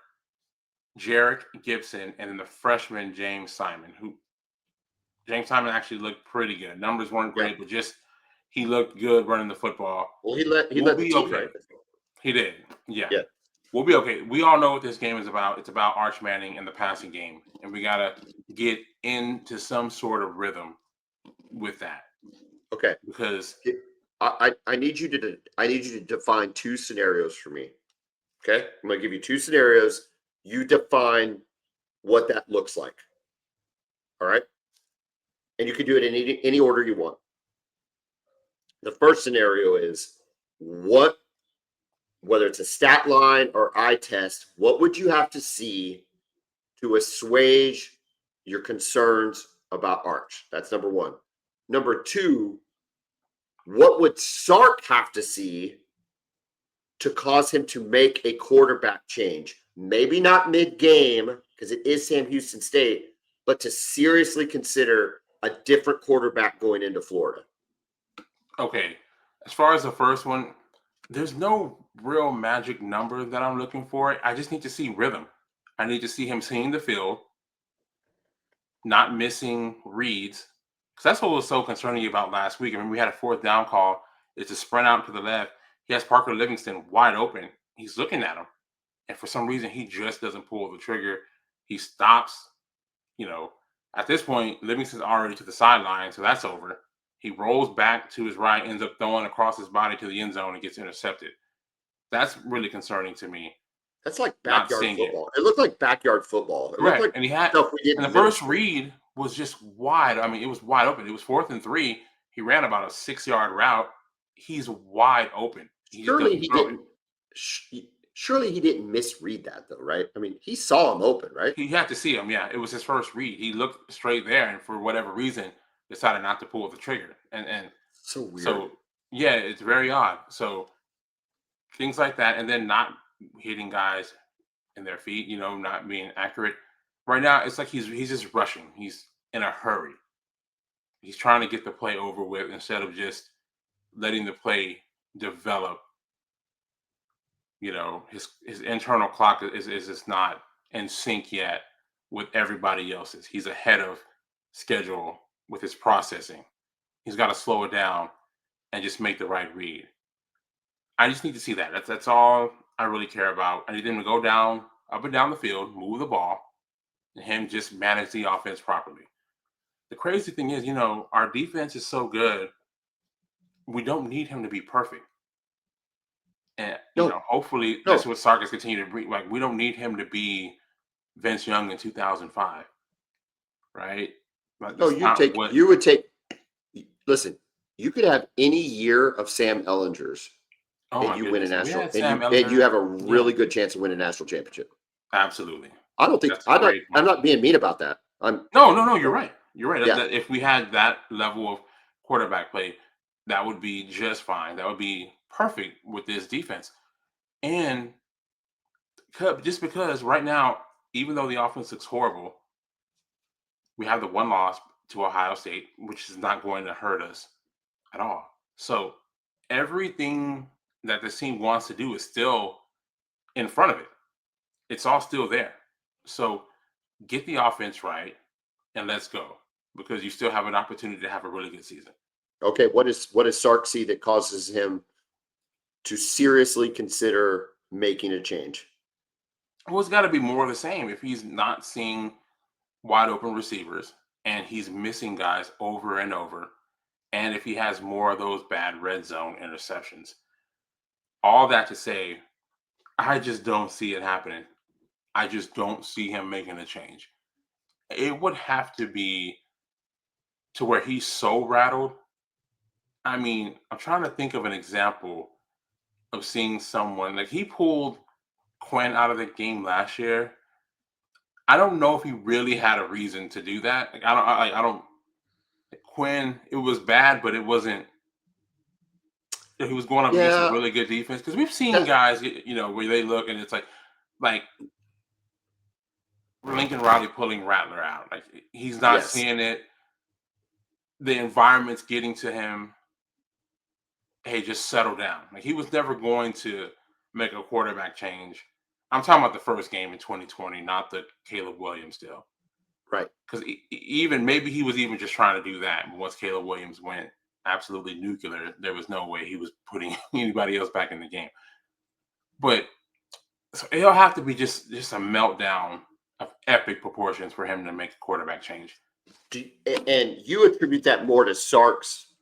Jarek Gibson, and then the freshman James Simon, who James Simon actually looked pretty good. Numbers weren't Yeah. great, but just he looked good running the football. Well, he We'll led the be team, okay. right? He did. Yeah. Yeah. We'll be okay. We all know what this game is about. It's about Arch Manning and the passing game. And we gotta get into some sort of rhythm with that. Okay. Because I need you to define two scenarios for me. Okay. I'm going to give you two scenarios. You define what that looks like. All right. And you can do it in any order you want. The first scenario is what, whether it's a stat line or eye test, what would you have to see to assuage your concerns about Arch? That's number one. Number two, what would Sark have to see to cause him to make a quarterback change? Maybe not mid-game, because it is Sam Houston State, but to seriously consider a different quarterback going into Florida. okay, as far as the first one, there's no real magic number that I'm looking for. I just need to see rhythm. I need to see him seeing the field, not missing reads. Because that's what was so concerning about last week. I mean, we had a fourth down call. It's a sprint out to the left. He has Parker Livingston wide open. He's looking at him. And for some reason, he just doesn't pull the trigger. He stops. You know, at this point, Livingston's already to the sideline, so that's over. He rolls back to his right, ends up throwing across his body to the end zone and gets intercepted. That's really concerning to me. That's like Not backyard seeing it. football. It looked like backyard football. It looked Correct. like And he had stuff we did and in the middle first school. read was just wide. I mean, it was wide open. It was 4th and 3. He ran about a 6-yard route. He's wide open. He just Surely doesn't he throw it. didn't. Surely he didn't misread that though, right? I mean, he saw him open, right? He had to see him. Yeah, it was his first read. He looked straight there, and for whatever reason, decided not to pull the trigger. And So weird. so yeah, it's very odd. So things like that, and then not hitting guys in their feet. Not being accurate. Right now, it's like he's just rushing. He's in a hurry. He's trying to get the play over with instead of just letting the play develop. His internal clock is just not in sync yet with everybody else's. He's ahead of schedule with his processing. He's got to slow it down and just make the right read. I just need to see that. That's all I really care about. I need him to go down, up and down the field, move the ball, and him just manage the offense properly. The crazy thing is, our defense is so good, we don't need him to be perfect. And, No, hopefully that's no, what Sark has continued to bring. Like, we don't need him to be Vince Young in 2005, right? Like, no. that's not what. You would take. Listen, you could have any year of Sam Ellinger's, Oh and my you win a goodness, if we national, had Sam Ellinger, and you have a yeah, really good chance of winning a national championship. absolutely. I don't think That's a great I'm point. not being mean about that. No, no, no. You're right. You're right. Yeah. That if we had that level of quarterback play, that would be just fine. That would be perfect with this defense. And just because right now, even though the offense looks horrible, we have the one loss to Ohio State, which is not going to hurt us at all. So everything that this team wants to do is still in front of it. It's all still there. So get the offense right and let's go because you still have an opportunity to have a really good season. Okay. What is Sark see that causes him to seriously consider making a change? Well, it's got to be more of the same. If he's not seeing wide open receivers and he's missing guys over and over, and if he has more of those bad red zone interceptions, all that to say, I just don't see it happening. I just don't see him making a change. It would have to be to where he's so rattled. I mean, I'm trying to think of an example of seeing someone like he pulled Quinn out of the game last year. I don't know if he really had a reason to do that. Like, I don't. Quinn, it was bad, but it wasn't. He was going up against a Yeah. really good defense because we've seen That. guys, where they look and it's like Lincoln Riley pulling Rattler out. Like he's not Yes. seeing it. The environment's getting to him. Hey, just settle down. Like he was never going to make a quarterback change. I'm talking about the first game in 2020, not the Caleb Williams deal. Right. Because even maybe he was even just trying to do that. But once Caleb Williams went absolutely nuclear, there was no way he was putting anybody else back in the game. But so it'll have to be just a meltdown of epic proportions for him to make a quarterback change. And you attribute that more to Sark's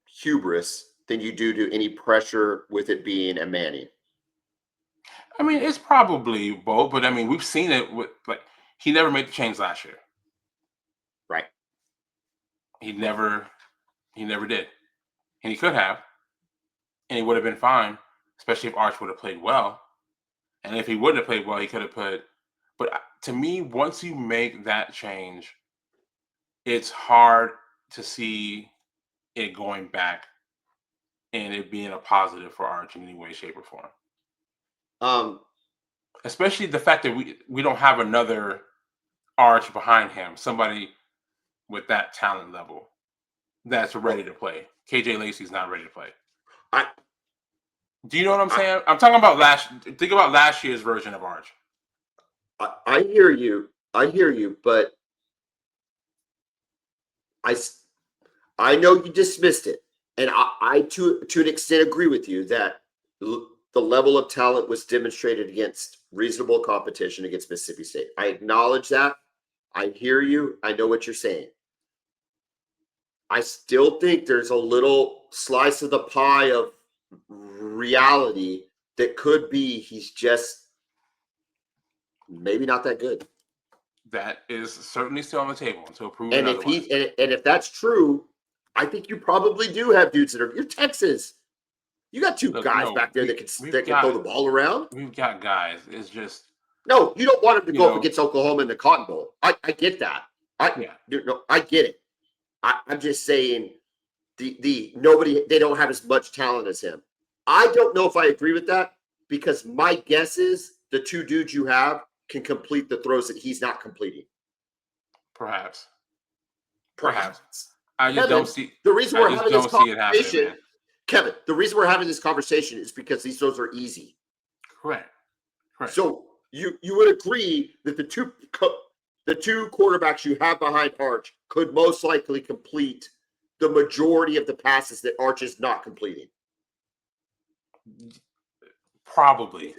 hubris than you do to any pressure with it being a Manning. I mean, it's probably both, but I mean, we've seen it with like he never made the change last year. Right. He never did. And he could have, and he would have been fine, especially if Arch would have played well. And if he wouldn't have played well, he could have put. But to me, once you make that change, it's hard to see it going back and it being a positive for Arch in any way, shape, or form. Um, Especially the fact that we don't have another Arch behind him, somebody with that talent level that's ready to play. KJ Lacey's not ready to play. I Do you know what I'm saying? I'm talking about think about last year's version of Arch. I hear you. I hear you, but I know you dismissed it, and I to an extent agree with you that the level of talent was demonstrated against reasonable competition against Mississippi State. I acknowledge that. I hear you. I know what you're saying. I still think there's a little slice of the pie of reality that could be he's just maybe not that good. That is certainly still on the table until proven And otherwise. and if that's true, I think you probably do have dudes that are you're Texas. You got two Look, guys no, back there that can throw the ball around. we've got guys. It's just No, you don't want him to go up know, against Oklahoma in the Cotton Bowl. I get that. yeah. I get it. I'm just saying nobody they don't have as much talent as him. I don't know if I agree with that because my guess is the two dudes you have can complete the throws that he's not completing. Perhaps. Perhaps. I just Kevin, don't see. The reason I we're just having don't this see it happening, conversation, man. Kevin, the reason we're having this conversation is because these throws are easy. Correct. So you would agree that the two quarterbacks you have behind Arch could most likely complete the majority of the passes that Arch is not completing. Probably.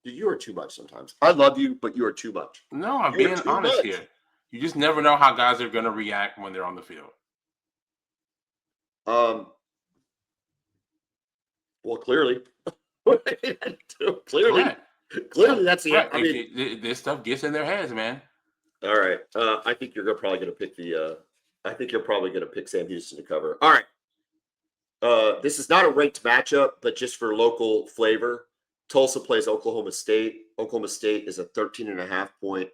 Dude, you are too much sometimes. I love you, but you are too much. No, I'm You are being too honest much. here. You just never know how guys are going to react when they're on the field. Well, clearly. Correct. Clearly, that's the. Correct. I mean, This stuff gets in their heads, man. all right. I think you're probably going to pick the. I think you're probably going to pick Sam Houston to cover. All right. This is not a ranked matchup, but just for local flavor. Tulsa plays Oklahoma State. Oklahoma State is a 13.5-point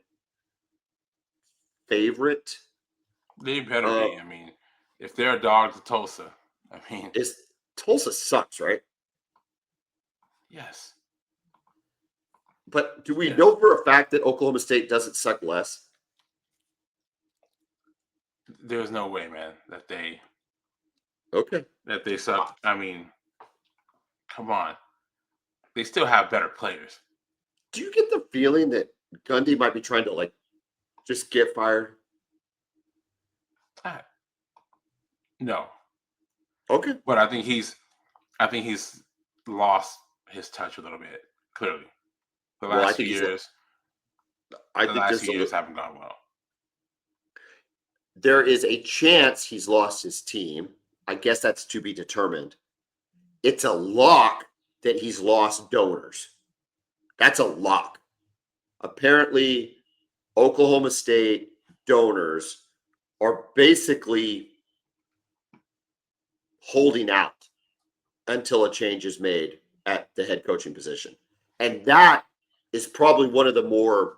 favorite. They better be. I mean, if they're a dog to Tulsa, I mean, Tulsa sucks, right? yes. But do we know for a fact that Oklahoma State doesn't suck less? There's no way, man, that they suck. I mean, come on. They still have better players. Do you get the feeling that Gundy might be trying to just get fired? No. Okay. But I think he's lost his touch a little bit, clearly. The last few years haven't gone well. There is a chance he's lost his team. I guess that's to be determined. It's a lock that he's lost donors. That's a lock. Apparently, Oklahoma State donors are basically holding out until a change is made at the head coaching position. And that is probably one of the more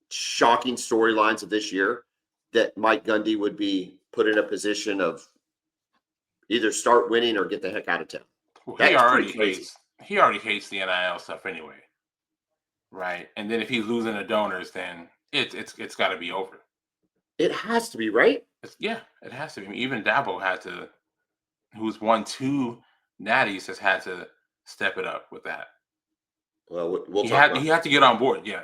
shocking storylines of this year, that Mike Gundy would be put in a position of either start winning or get the heck out of town. Well, he already hates the NIL stuff anyway, right? And then if he's losing the donors, then it's got to be over. It has to be, right? It has to be. I mean, even Dabo who's won 2 natties, has had to step it up with that. Well, he had to get on board. Yeah.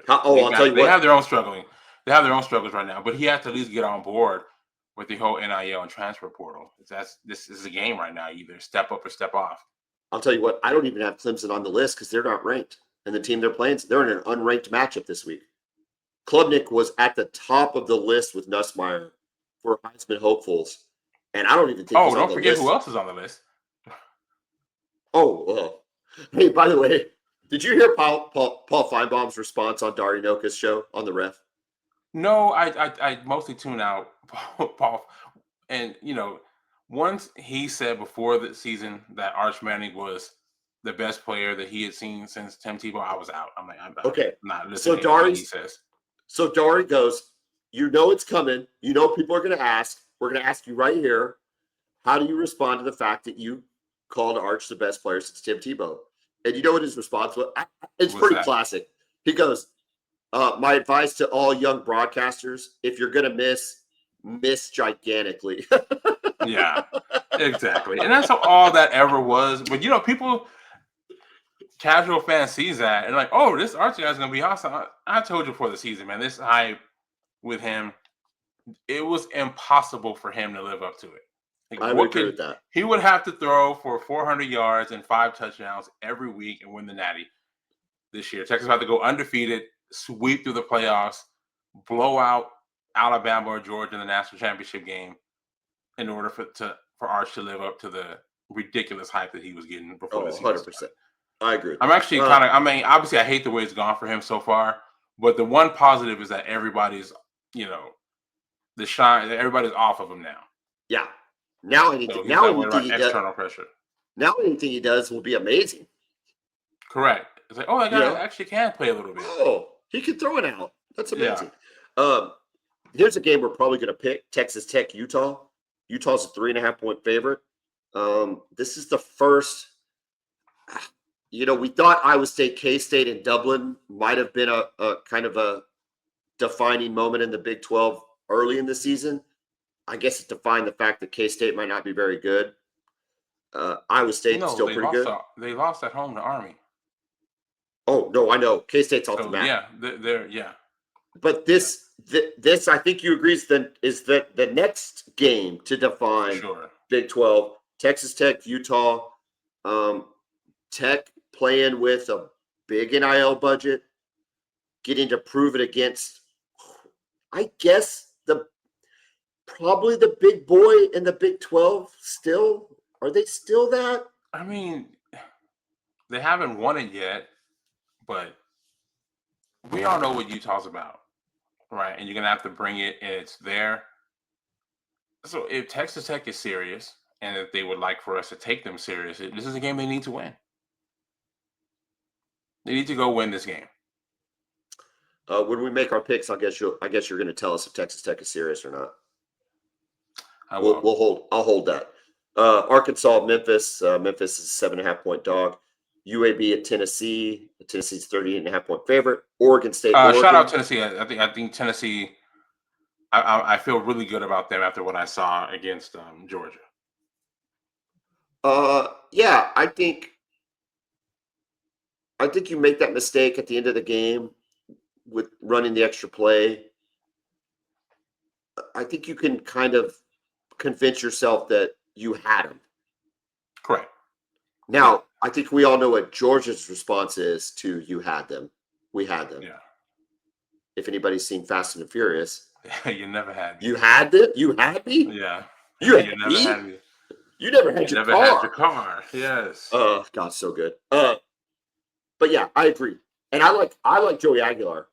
I'll tell you what. They have their own struggling. They have their own struggles right now, but he has to at least get on board with the whole NIL and transfer portal. This is a game right now. You either step up or step off. I'll tell you what. I don't even have Clemson on the list because they're not ranked, and the team they're playing, they're in an unranked matchup this week. Klubnik was at the top of the list with Nussmeier for Heisman hopefuls, and I don't even think. Oh, don't forget who else is on the list. Oh, well. Hey, by the way, did you hear Paul Feinbaum's response on Darinoka's show on the ref? No, I mostly tune out Paul. And, once he said before the season that Arch Manning was the best player that he had seen since Tim Tebow, I was out. I'm like, I'm not listening to what he says. So Dari goes, it's coming. People are going to ask. We're going to ask you right here. How do you respond to the fact that you called Arch the best player since Tim Tebow? And you know what his response was? It's pretty classic. He goes, my advice to all young broadcasters, if you're going to miss gigantically. Yeah, exactly. And that's all that ever was. But, people, casual fans sees that and like, oh, this Archie guy's going to be awesome. I told you before the season, man, this hype with him, it was impossible for him to live up to it. I would agree with that. He would have to throw for 400 yards and 5 touchdowns every week and win the Natty this year. Texas had to go undefeated, sweep through the playoffs, blow out Alabama or Georgia in the national championship game in order for Arch to live up to the ridiculous hype that he was getting before the season 100%. Started. I agree. I'm actually obviously I hate the way it's gone for him so far, but the one positive is that everybody's, everybody's off of him now. Yeah. Now anything pressure. Now anything he does will be amazing. Correct. It's like, oh, that guy actually can play a little bit. Oh, he can throw it out. That's amazing. Yeah. Here's a game we're probably going to pick: Texas Tech, Utah. Utah's a 3.5-point favorite. This is the first. We thought Iowa State, K-State, and Dublin might have been a kind of a defining moment in the Big 12 early in the season. I guess it defined the fact that K-State might not be very good. Iowa State is still pretty good. They lost at home to Army. Oh, no, I know. K-State's off the map. Yeah. But this I think you agree is the next game to define Big 12. Texas Tech, Utah. Tech playing with a big NIL budget, getting to prove it against, I guess, probably the big boy in the Big 12 still. Are they still that? I mean, they haven't won it yet, but we all know what Utah's about, right? And you're gonna have to bring it, and it's there. So if Texas Tech is serious, and if they would like for us to take them serious, this is a game they need to win. They need to go win this game. When we make our picks, I guess you're going to tell us if Texas Tech is serious or not. I will. We'll hold. I'll hold that. Arkansas, Memphis. Memphis is a 7.5-point dog. UAB at Tennessee. Tennessee's 38.5-point favorite. Oregon State. Oregon. Shout out Tennessee. I think Tennessee. I feel really good about them after what I saw against Georgia. Yeah, I think you make that mistake at the end of the game with running the extra play. I think you can kind of convince yourself that you had them. Correct. Now, I think we all know what Georgia's response is to "you had them." We had them. Yeah. If anybody's seen Fast and the Furious, you never had me. You had it. You had me. Yeah. You never had me. You never had your car. Had your car. Yes. Oh God, so good. But yeah, I agree, and I like Joey Aguilar.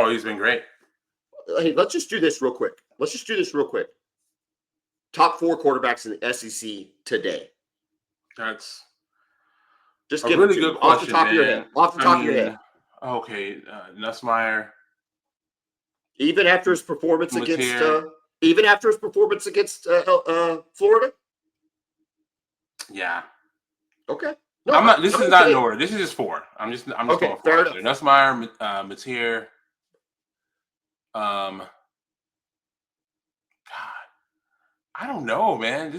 He's been great. Hey, let's just do this real quick. Top 4 quarterbacks in the SEC today. That's just a give really good question. Off the top of your head. Okay, Nussmeier. Even after his performance against Florida. Yeah. Okay. No, I'm not. This is not in order. This is just 4. I'm just okay, going fair for it. Nussmeier, Mateer. God, I don't know, man.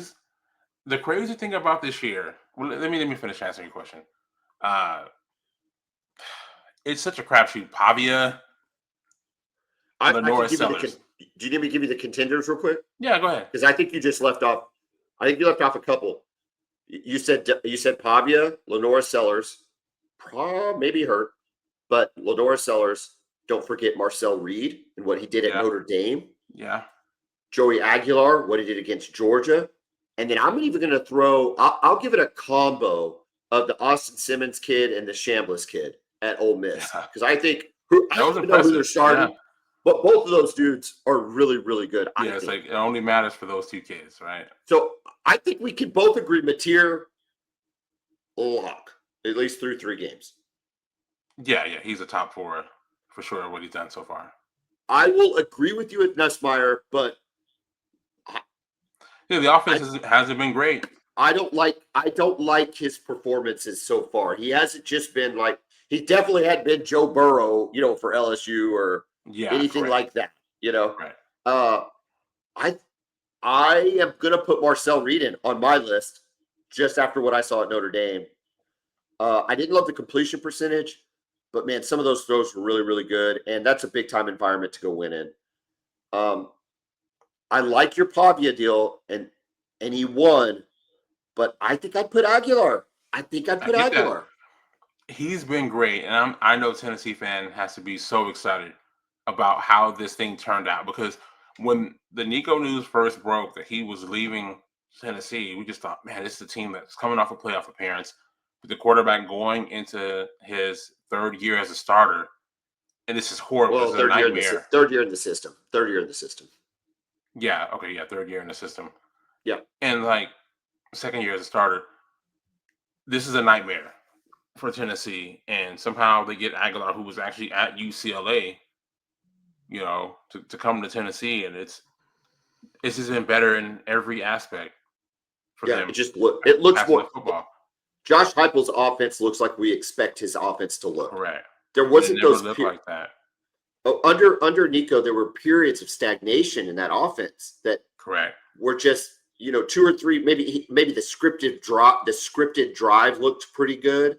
The crazy thing about this year. Well, let me finish answering your question. It's such a crapshoot. Pavia. Lenora Sellers. Do you need me to give you the contenders real quick? Yeah, go ahead. Because I think you just left off. I think you left off a couple. You said Pavia, Lenora Sellers, maybe hurt, but Lenora Sellers. Don't forget Marcel Reed and what he did at Notre Dame. Yeah. Joey Aguilar, what he did against Georgia, and then I'm even going to throw. I'll give it a combo of the Austin Simmons kid and the Chambliss kid at Ole Miss because I think I don't even know who they're starting. Yeah. But both of those dudes are really, really good. Yeah, it's like it only matters for those 2 kids, right? So I think we can both agree Mateer lock, at least through 3 games. Yeah, he's a top 4 for sure, what he's done so far. I will agree with you at Nussmeier, but the offense hasn't been great. I don't like his performances so far. He hasn't just been like he definitely hadn't been Joe Burrow, for LSU or anything like that, Right. I am gonna put Marcel Reed in on my list just after what I saw at Notre Dame. I didn't love the completion percentage, but man, some of those throws were really, really good, and that's a big time environment to go win in. I like your Pavia deal, and he won, but I think I'd put Aguilar. Aguilar. He's been great, and I know Tennessee fan has to be so excited about how this thing turned out because when the Nico news first broke that he was leaving Tennessee, we just thought, man, this is a team that's coming off a playoff appearance with the quarterback going into his 3rd year as a starter, and this is horrible. Well, it's a nightmare. Third year in the system. Yeah. Okay. Yeah. 3rd year in the system. Yeah. And 2nd year as a starter. This is a nightmare for Tennessee, and somehow they get Aguilar, who was actually at UCLA, to come to Tennessee, and it's just been better in every aspect for them. It looks more football. Josh Heupel's offense looks like we expect his offense to look. Correct. There wasn't those like that. Under Nico, there were periods of stagnation in that offense that were just 2 or 3, maybe the scripted drive looked pretty good,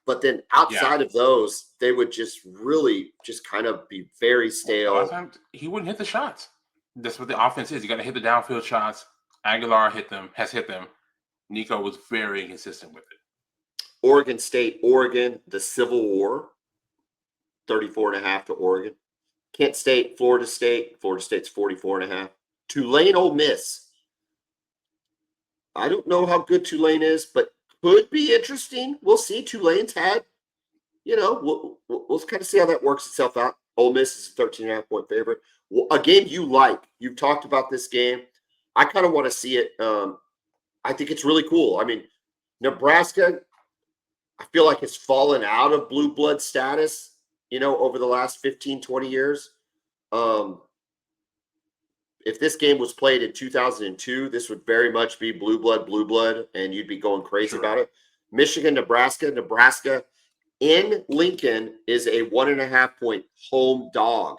but then outside of those, they would just really just kind of be very stale. A lot of times he wouldn't hit the shots. That's what the offense is. You got to hit the downfield shots. Aguilar has hit them. Nico was very inconsistent with it. Oregon State, Oregon, the Civil War, 34.5 to Oregon. Kent State, Florida State. Florida State's 44.5. Tulane, Ole Miss. I don't know how good Tulane is, but could be interesting. We'll see. Tulane's had, we'll kind of see how that works itself out. Ole Miss is a 13.5-point favorite. Well, a game you like. You've talked about this game. I kind of want to see it. I think it's really cool. I mean, Nebraska, I feel like it's fallen out of blue blood status, over the last 15, 20 years. If this game was played in 2002, this would very much be blue blood, and you'd be going crazy about it. Michigan, Nebraska in Lincoln is a 1.5-point home dog.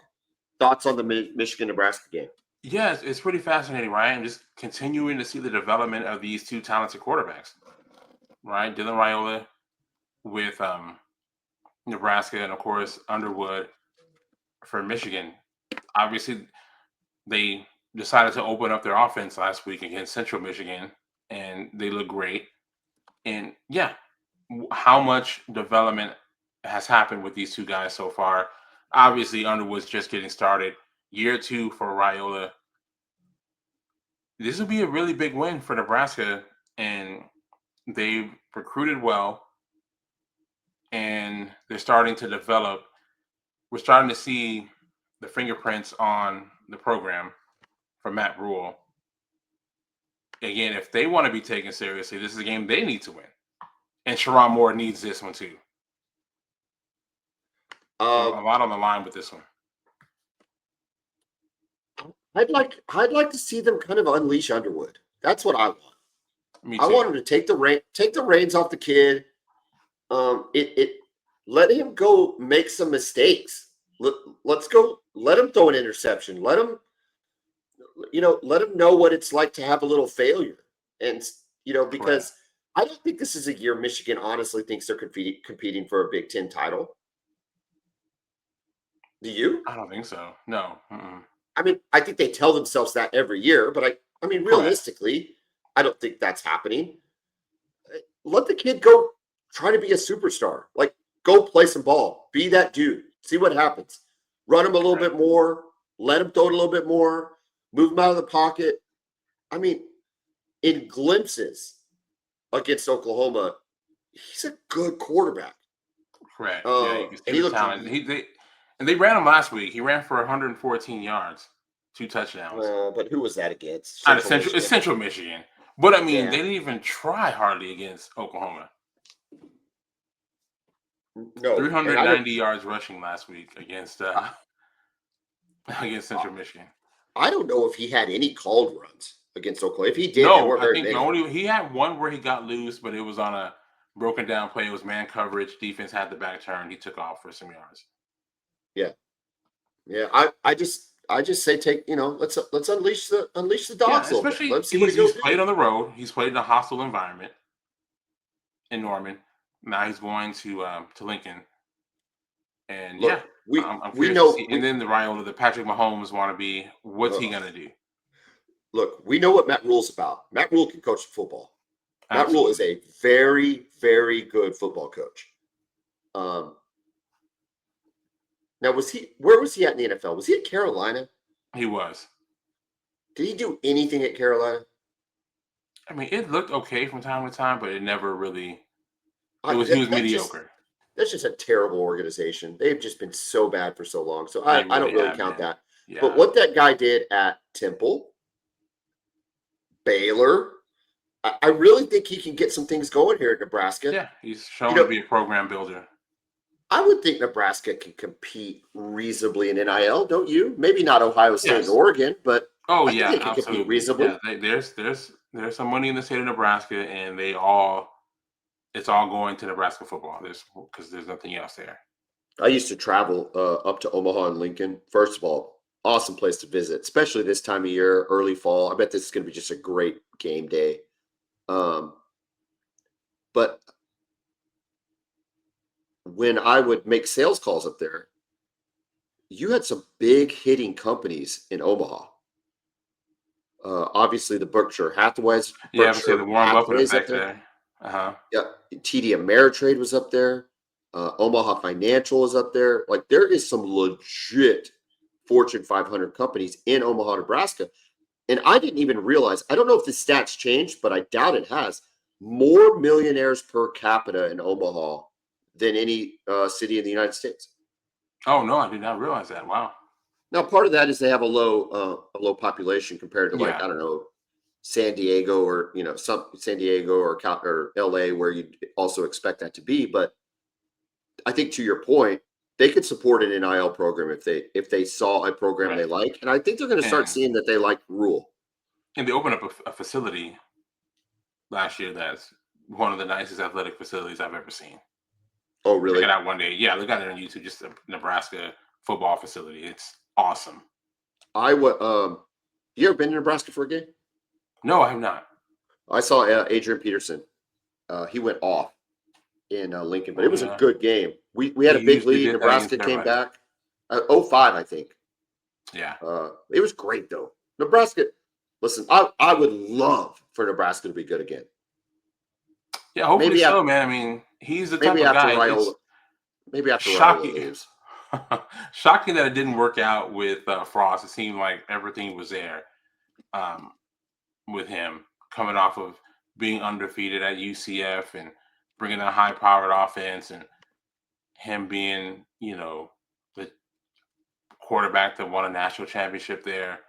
Thoughts on the Michigan-Nebraska game? Yes, it's pretty fascinating, right? And just continuing to see the development of these two talented quarterbacks, right? Dylan Raiola with Nebraska, and of course Underwood for Michigan. Obviously, they decided to open up their offense last week against Central Michigan, and they look great. And yeah, how much development has happened with these two guys so far? Obviously, Underwood's just getting started. Year 2 for Raiola. This will be a really big win for Nebraska, and they've recruited well, and they're starting to develop. We're starting to see the fingerprints on the program from Matt Rule. Again, if they want to be taken seriously, this is a game they need to win. And Sharon Moore needs this one too. So a lot on the line with this one. I'd like to see them kind of unleash Underwood. That's what I want. Me too. I want him to take the reins off the kid. Let him go make some mistakes. Let's go. Let him throw an interception. Let him know what it's like to have a little failure. And because I don't think this is a year Michigan honestly thinks they're competing for a Big Ten title. Do you? I don't think so. No. I mean, I think they tell themselves that every year, but I mean, realistically, I don't think that's happening. Let the kid go try to be a superstar. Like, go play some ball. Be that dude. See what happens. Run him a little bit more. Let him throw it a little bit more. Move him out of the pocket. I mean, in glimpses against Oklahoma, he's a good quarterback. Correct. Yeah, you can see the talent. And they ran him last week. He ran for 114 yards, 2 touchdowns. But who was that against? It's Central Michigan. But I mean, they didn't even try hardly against Oklahoma. No, 390 yards rushing last week against Central Michigan. I don't know if he had any called runs against Oklahoma. If he did, no, I think he had one where he got loose, but it was on a broken down play. It was man coverage. Defense had the back turn. He took off for some yards. Yeah. I just say let's unleash the dogs a little bit. Let's see what he's played on the road. He's played in a hostile environment in Norman. Now he's going to Lincoln. And I'm curious to see. And then the Patrick Mahomes wannabe, what's he gonna do? Look, we know what Matt Rule's about. Matt Rule can coach football. Absolutely. Matt Rule is a very, very good football coach. Now, where was he at in the NFL? Was he at Carolina? He was. Did he do anything at Carolina? I mean, it looked okay from time to time, but it never really. He was mediocre. That's just a terrible organization. They've just been so bad for so long. So I don't really count that. Yeah. But what that guy did at Temple, Baylor, I really think he can get some things going here at Nebraska. Yeah, he's shown to be a program builder. I would think Nebraska can compete reasonably in NIL, don't you? Maybe not Ohio State and Oregon, but I think they can compete reasonably. Yeah, there's some money in the state of Nebraska, and it's all going to Nebraska football. Because there's nothing else there. I used to travel up to Omaha and Lincoln. First of all, awesome place to visit, especially this time of year, early fall. I bet this is going to be just a great game day. But when I would make sales calls up there, you had some big hitting companies in Omaha. Obviously, the Berkshire Hathaways. Yeah, the Warren Buffett effect there. Uh-huh. Yeah, TD Ameritrade was up there. Omaha Financial is up there. Like there is some legit Fortune 500 companies in Omaha, Nebraska. And I didn't even realize, I don't know if the stats changed, but I doubt it has. More millionaires per capita in Omaha than any city in the United States. Oh no, I did not realize that. Wow. Now, part of that is they have a low population compared to like Yeah. I don't know San Diego or some San Diego or LA where you also expect that to be. But I think to your point, they could support an NIL program if they saw a program they Right. like, and I think they're going to start And seeing that they like rule. and they opened up a facility last year that's one of the nicest athletic facilities I've ever seen. Oh, Check really? it out one day. Yeah, look at it on YouTube. Just a Nebraska football facility. It's awesome. I would. You ever been to Nebraska for a game? No, I have not. I saw Adrian Peterson. He went off in Lincoln, but it Oh was a yeah, good game. We he had a big usually lead. did that against Nebraska came everybody. back. 05, I think. Yeah, It was great though. Nebraska. Listen, I would love for Nebraska to be good again. yeah. Hopefully Maybe so, after man. I mean, he's the type maybe of after guy. Raiola. It's Maybe after Raiola shocking, leaves. shocking that it didn't work out with Frost. It seemed like everything was there um, with him coming off of being undefeated at UCF and bringing a high-powered offense, and him being, the quarterback that won a national championship there.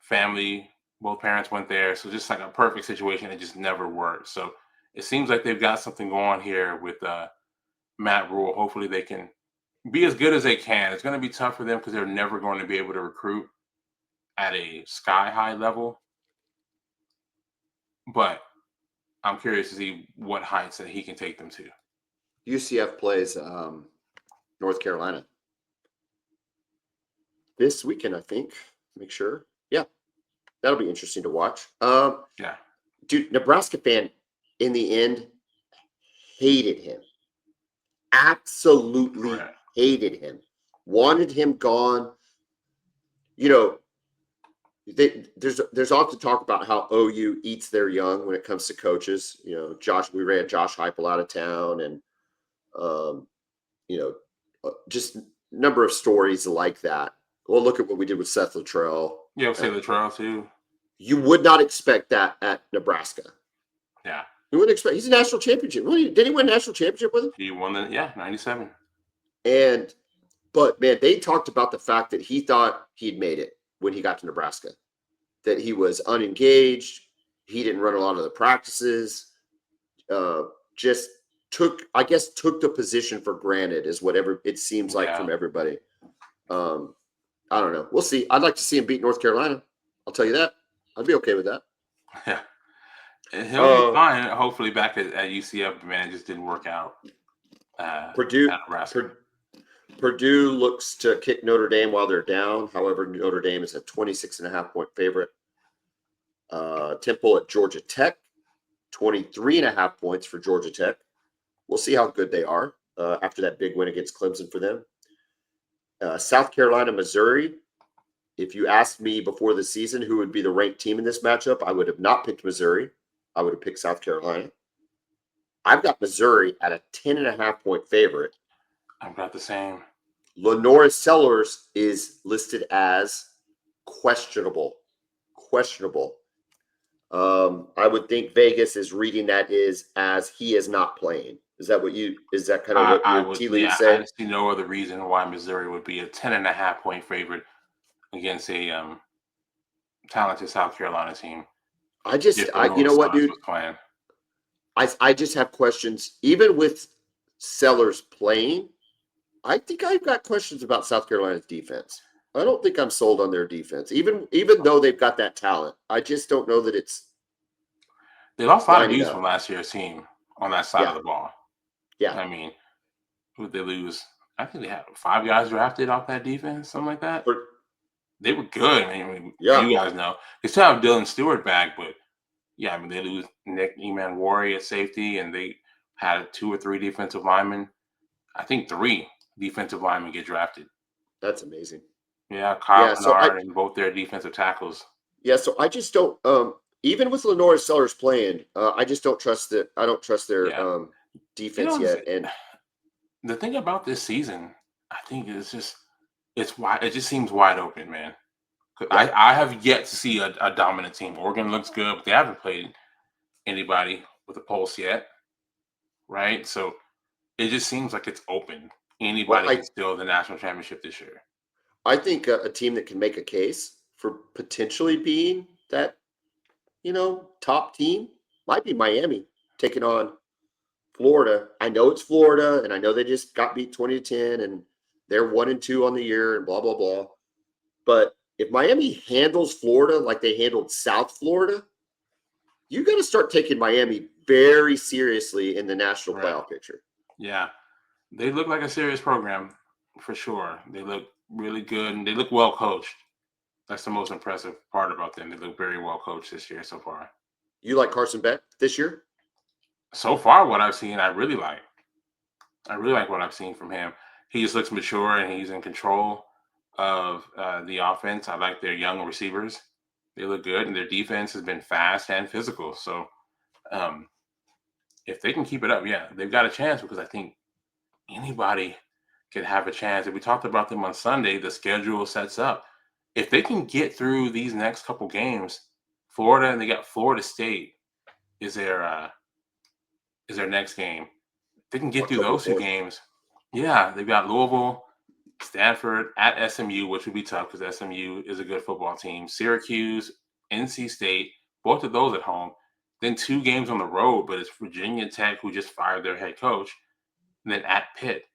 Family, both parents went there, so just like a perfect situation. It just never worked. So it seems like they've got something going here with Matt Rule. Hopefully, they can be as good as they can. It's going to be tough for them because they're never going to be able to recruit at a sky high level. But I'm curious to see what heights that he can take them to. UCF plays North Carolina this weekend, I think. Make sure. Yeah, that'll be interesting to watch. Yeah, Dude, Nebraska fan in the end hated him. Absolutely correct. hated him. Wanted him gone. You know, there's often talk about how OU eats their young when it comes to coaches. We ran Josh Heupel out of town, and um, just number of stories like that. Well, look at what we did with Seth Luttrell. Yeah, we'll say Latrell too. You would not expect that at Nebraska. Yeah, You wouldn't expect. He's a national championship. Did he win a national championship with him? he won the 97. And but man, they talked about the fact that he thought he'd made it when he got to Nebraska. That he was unengaged. He didn't run a lot of the practices. Uh, just took the position for granted is whatever it seems like Yeah, from everybody. I don't know. We'll see. I'd like to see him beat North Carolina. I'll tell you that. I'd be okay with that. yeah. And he'll be Uh, fine. Hopefully, back at UCF, man, it just didn't work out Purdue, at Nebraska. Purdue looks to kick Notre Dame while they're down. However, Notre Dame is a 26.5 point favorite. Temple at Georgia Tech, 23.5 points for Georgia Tech. We'll see how good they are after that big win against Clemson for them. South Carolina, Missouri. If you asked me before the season who would be the ranked team in this matchup, I would have not picked Missouri. I would have picked South Carolina. I've got Missouri at a 10.5 point favorite. I've got the same. Lenora Sellers is listed as questionable. Questionable. I would think Vegas is reading that as he is not playing. Is that kind of what I your would, tea leaves yeah, I say? see no other reason why Missouri would be a 10.5 point favorite against a talented South Carolina team if You Lenora know what, Sellers dude? was playing. I just have questions. Even with Sellers playing, I think I've got questions about South Carolina's defense. I don't think I'm sold on their defense, even though they've got that talent. I just don't know that it's They lost a lot of lining dudes up. from last year's team on that side of Yeah, the ball. yeah. I mean, who did they lose? I think they had 5 guys drafted off that defense, something like that. But They were good. I mean, yeah, you guys know. They still have Dylan Stewart back, but yeah, I mean, they lose Nick Eman Wari at safety, and they had 2 or 3 defensive linemen. I think 3 defensive linemen get drafted. that's amazing. Yeah, Kyle Yeah, so I Kennard and both their defensive tackles. yeah, so I just don't. even with Lenore Sellers playing, I just don't trust it. I don't trust their Yeah. You defense know, yet. And the thing about this season, I think is just it's wide. It just seems wide open, man. 'Cause yeah, I have yet to see a dominant team. Oregon looks good, but they haven't played anybody with a pulse yet, right? So it just seems like it's open. well, Anybody can steal the national championship this year. I think a team that can make a case for potentially being that top team might be Miami taking on Florida. I know it's Florida, and I know they just got beat 20-10, and they're 1-2 on the year, and blah blah blah. But if Miami handles Florida like they handled South Florida, you got to start taking Miami very seriously in the national Right. playoff picture. Yeah. They look like a serious program for sure. They look really good and they look well coached. That's the most impressive part about them. They look very well coached this year so far. You like Carson Beck this year? So far, what I've seen, I really like. I really like what I've seen from him. He just looks mature and he's in control of the offense. I like their young receivers. They look good, and their defense has been fast and physical. So um, if they can keep it up, yeah, they've got a chance because I think anybody could have a chance. If we talked about them on Sunday, the schedule sets up. If they can get through these next couple games, Florida and they got Florida State is their next game. If they can get through October those two 4th. games, yeah, they've got Louisville, Stanford at SMU, which would be tough because SMU is a good football team. Syracuse, NC State, both of those at home. Then 2 games on the road, but it's Virginia Tech who just fired their head coach. And then at Pitt.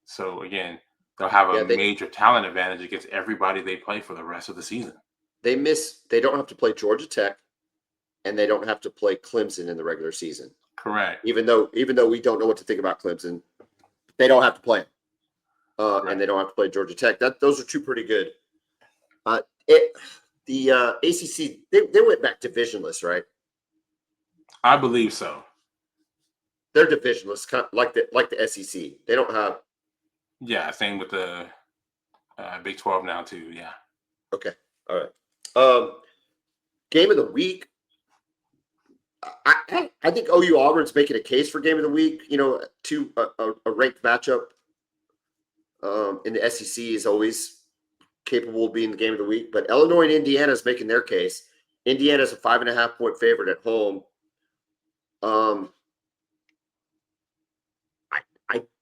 So again, they'll have a Yeah, major talent advantage against everybody they play for the rest of the season. they don't have to play Georgia Tech, and they don't have to play Clemson in the regular season. Correct. Even though we don't know what to think about Clemson, they don't have to play them. And they don't have to play Georgia Tech. Those are two pretty good. The ACC, they went back divisionless, right? I believe so. They're divisionless, kind of like the SEC. They don't have. Yeah, same with the Big 12 now too. Yeah. Okay, all right. Game of the week. I think OU Auburn's making a case for game of the week. To a ranked matchup in the SEC is always capable of being the game of the week. But Illinois and Indiana is making their case. Indiana's a 5.5-point favorite at home.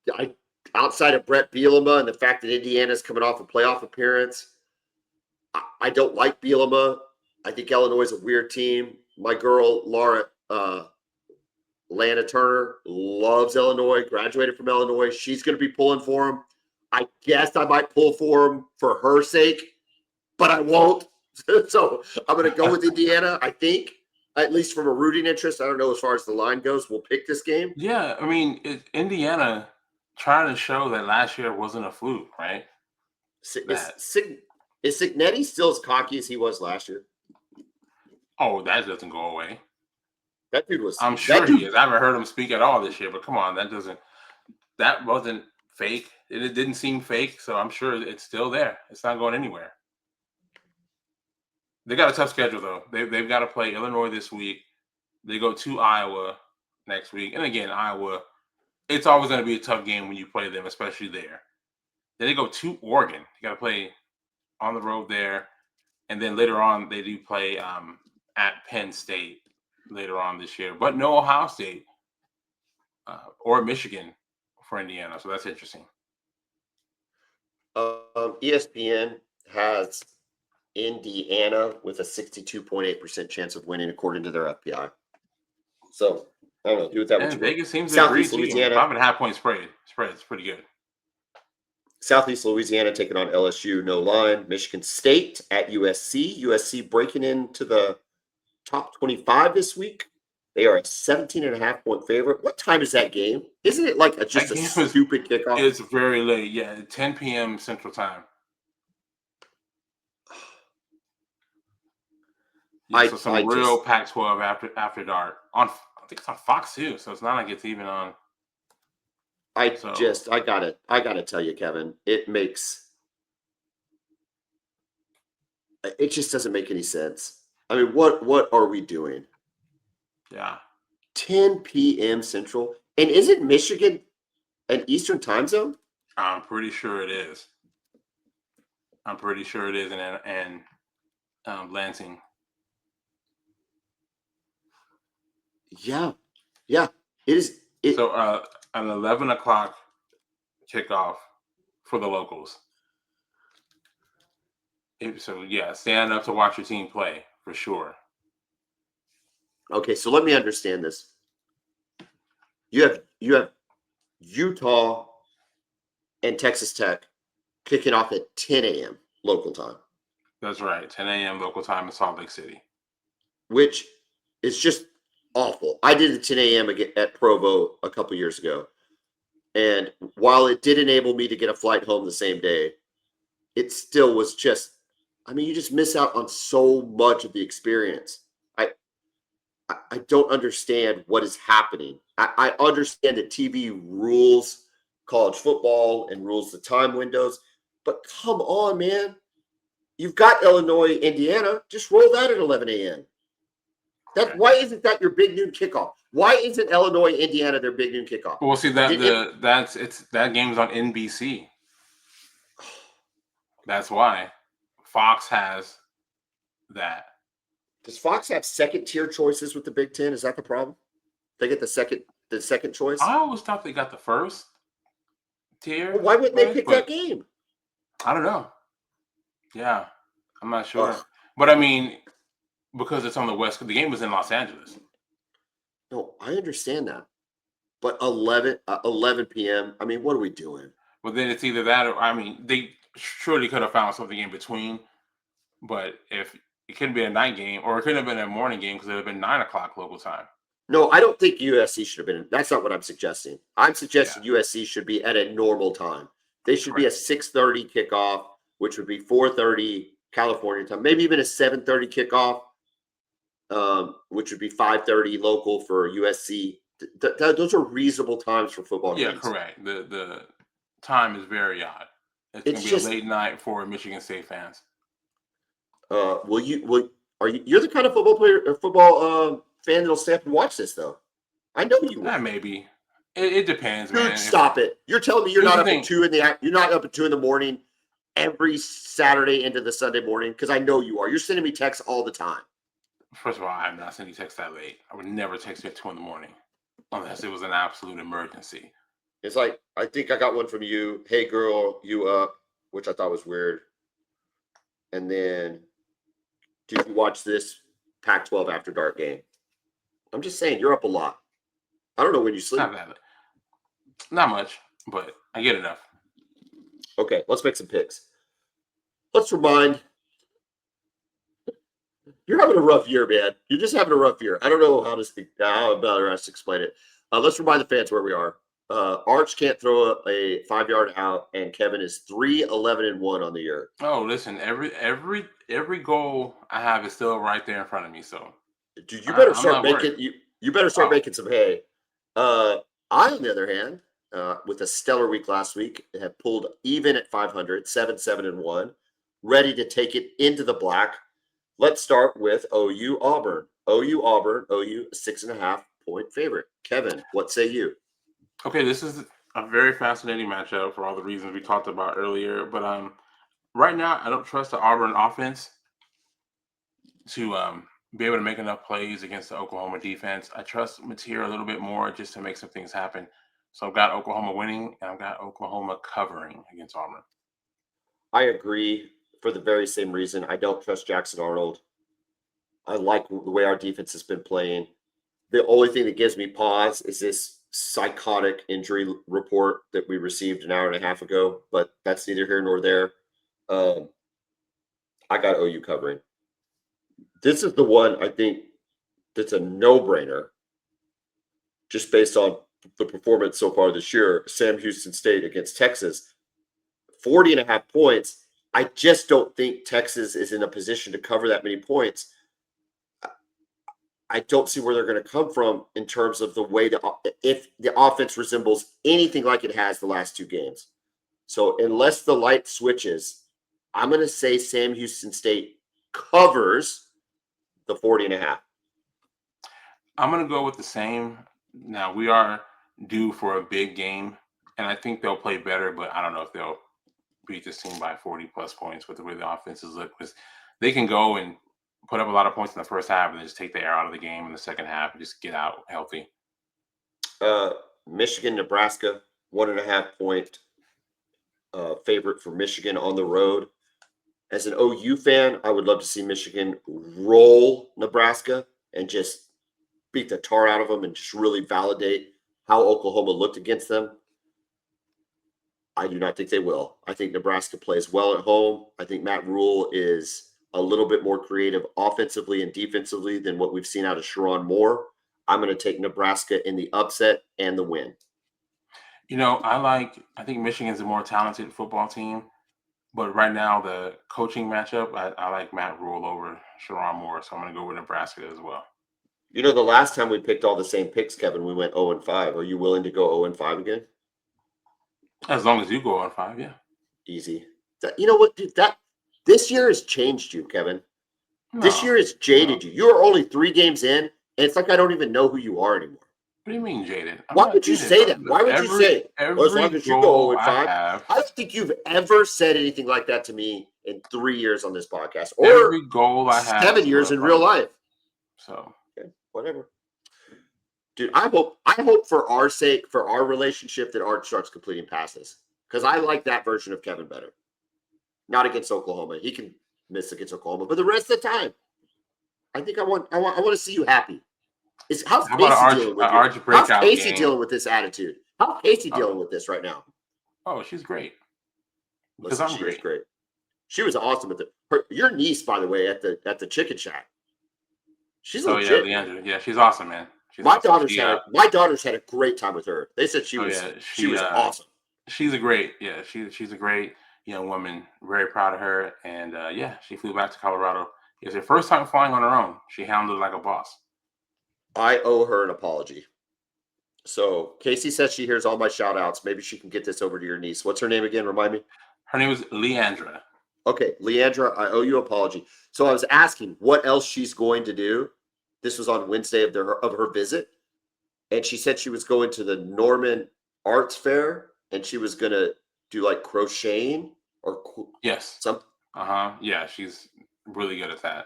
I outside of Brett Bielema and the fact that Indiana's coming off a playoff appearance, I don't like Bielema. I think Illinois is a weird team. My girl Lana Turner loves Illinois, graduated from Illinois. She's going to be pulling for him. I guess I might pull for him for her sake, but I won't. So I'm going to go with Indiana, I think, at least from a rooting interest. I don't know as far as the line goes. We'll pick this game. Yeah, I mean, Indiana trying to show that last year wasn't a fluke, right? Is Signetti still as cocky as he was last year? Oh, that doesn't go away. That dude was. I'm sure he is. I haven't heard him speak at all this year, but come on, that wasn't fake. It didn't seem fake, so I'm sure it's still there. It's not going anywhere. They got a tough schedule though. They've got to play Illinois this week. They go to Iowa next week, and again, Iowa. It's always going to be a tough game when you play them, especially there. Then they go to Oregon. You got to play on the road there, and then later on they do play at Penn State later on this year, but no Ohio State or Michigan for Indiana. So that's interesting. ESPN has Indiana with a 62.8% chance of winning according to their FPI. So I don't know. Do with that what you Vegas want. seems to agree Southeast too. Louisiana. 5.5-point spread. It's pretty good. Southeast Louisiana taking on LSU, no line. Michigan State at USC. USC breaking into the top 25 this week. They are a 17.5-point favorite. What time is that game? Isn't it like just a stupid kickoff? It's very late. Yeah, 10 p.m. Central Time. Yeah, so some real Pac-12 after dark. I think it's on Fox too, so it's not like it's even on. I gotta tell you, Kevin, it just doesn't make any sense. I mean, what are we doing? Yeah. 10 p.m. Central. And isn't Michigan an Eastern time zone? I'm pretty sure it is. I'm pretty sure it is in Lansing. Yeah. Yeah. It is. So an 11 o'clock kickoff for the locals. So yeah, stand up to watch your team play for sure. Okay, so let me understand this. You have Utah and Texas Tech kicking off at 10 a.m. local time, That's right. 10 a.m. local time in Salt Lake City. which is just awful. I did the 10 a.m. at Provo a couple years ago. And while it did enable me to get a flight home the same day, it still was just, I mean, you just miss out on so much of the experience. I don't understand what is happening. I understand that TV rules college football and rules the time windows, but come on, man. You've got Illinois, Indiana. Just roll that at 11 a.m. Right. Why isn't that your big noon kickoff? Why isn't Illinois, Indiana their big noon kickoff? Well, see that that game's on NBC. That's why Fox has that. Does Fox have second tier choices with the Big Ten? Is that the problem? They get the second choice. I always thought they got the first tier. Well, why wouldn't they pick that But game? I don't know. Yeah, I'm not sure. Ugh. But I mean, because it's on the West, the game was in Los Angeles. No, I understand that. But 11 p.m., I mean, what are we doing? But then it's either that or, I mean, they surely could have found something in between. But if it couldn't be a night game, or it couldn't have been a morning game because it would have been 9 o'clock local time. No, I don't think USC should have been. That's not what I'm suggesting. I'm suggesting Yeah. USC should be at a normal time. They should be a Correct. 6:30 kickoff, which would be 4:30 California time. Maybe even a 7:30 kickoff, which would be 5:30 local for USC. Those are reasonable times for football Yeah, games. correct. The time is very odd. It's It's gonna be a just, late night for Michigan State fans. you're the kind of football fan that'll stay up and watch this though. I know you will. Maybe it depends, Dude, man. stop it. You're telling me you're Here's not the up thing. at you're not up at 2 in the morning every Saturday into the Sunday morning? Because I know you are. You're sending me texts all the time. First of all, I'm not sending texts that late. I would never text you at 2 in the morning unless it was an absolute emergency. It's like, I think I got one from you. Hey girl, you up? Which I thought was weird. And then, did you watch this Pac-12 After Dark game? I'm just saying, you're up a lot. I don't know when you sleep. Not that, not much, but I get enough. Okay, let's make some picks. Let's remind, you're having a rough year, man. You're just having a rough year. I don't know how to explain it. Let's remind the fans where we are. Arch can't throw a 5-yard out, and Kevin is 3-11-1 on the year. Oh, listen, every goal I have is still right there in front of me. So Dude, you better I'm start not worried. making you better start Oh, making some hay. I, on the other hand, with a stellar week last week, have pulled even at 500, 7-1, ready to take it into the black. Let's start with OU Auburn. OU Auburn, OU 6.5-point favorite. Kevin, what say you? okay. This is a very fascinating matchup for all the reasons we talked about earlier. But right now, I don't trust the Auburn offense to be able to make enough plays against the Oklahoma defense. I trust Mateer a little bit more just to make some things happen. So I've got Oklahoma winning, and I've got Oklahoma covering against Auburn. I agree for the very same reason. I don't trust Jackson Arnold. I like the way our defense has been playing. The only thing that gives me pause is this psychotic injury report that we received an hour and a half ago, but that's neither here nor there. I got OU covering. This is the one I think that's a no-brainer just based on the performance so far this year. Sam Houston State against Texas, 40.5 points. I just don't think Texas is in a position to cover that many points. I don't see where they're going to come from in terms of the way if the offense resembles anything like it has the last 2 games. So unless the light switches, I'm going to say Sam Houston State covers the 40.5. I'm going to go with the same. Now, we are due for a big game, and I think they'll play better, but I don't know if they'll beat this team by 40-plus points with the way the offenses look, because they can go and put up a lot of points in the first half and then just take the air out of the game in the second half and just get out healthy. Michigan, Nebraska, 1.5 point favorite for Michigan on the road. As an OU fan, I would love to see Michigan roll Nebraska and just beat the tar out of them and just really validate how Oklahoma looked against them. I do not think they will. I think Nebraska plays well at home. I think Matt Rule is a little bit more creative offensively and defensively than what we've seen out of Sharon Moore. I'm going to take Nebraska in the upset and the win. I think Michigan's a more talented football team, but right now the coaching matchup, I like Matt Rule over Sharon Moore, so I'm going to go with Nebraska as well. The last time we picked all the same picks, Kevin, we went 0-5. Are you willing to go 0-5 again? As long as you go 0-5, yeah. Easy. You know what, dude? This year has changed you, Kevin. This year has jaded you. You are only 3 games in, and it's like I don't even know who you are anymore. What do you mean jaded? Why would you say that? Why would you say, as long as you go 0-5? I don't think you've ever said anything like that to me in 3 years on this podcast, or every goal I have 7 years in real life. So, okay, whatever. Dude, I hope for our sake, for our relationship, that Art starts completing passes, because I like that version of Kevin better. Not against Oklahoma. He can miss against Oklahoma, but the rest of the time, I think I want to see you happy. How's Casey dealing with how's Casey dealing with this attitude? How's Casey dealing with this right now? Oh, she's great. Because I'm great. She was great. She was awesome your niece, by the way, at the Chicken Shack. She's legit. Yeah, Leandra. Yeah, she's awesome, man. My daughters had a great time with her. They said she was awesome. She's a great she's a great young woman. Very proud of her, and she flew back to Colorado. It was her first time flying on her own. She handled it like a boss. I owe her an apology. So Casey says she hears all my shout outs. Maybe she can get this over to your niece. What's her name again? Remind me. Her name is Leandra. Okay, Leandra, I owe you an apology. So I was asking what else she's going to do. This was on Wednesday of her visit. And she said she was going to the Norman Arts Fair and she was going to do like crocheting or something. Yeah, she's really good at that.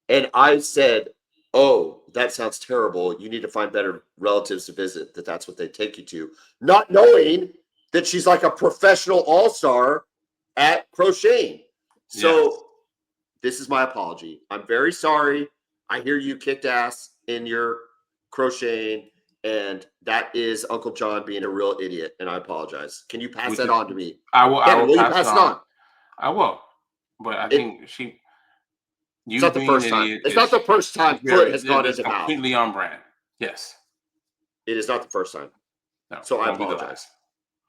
And I said, oh, that sounds terrible. You need to find better relatives to visit, that's what they take you to. Not knowing that she's like a professional all-star at crocheting. So This is my apology. I'm very sorry. I hear you kicked ass in your crocheting, and that is Uncle John being a real idiot, and I apologize. Can you pass that on to me? I will. Kevin, I will pass it on? I will. But I think it's not the first time. It's not the first time foot has gone into mouth. Completely on brand. Yes. It is not the first time. No, so I apologize.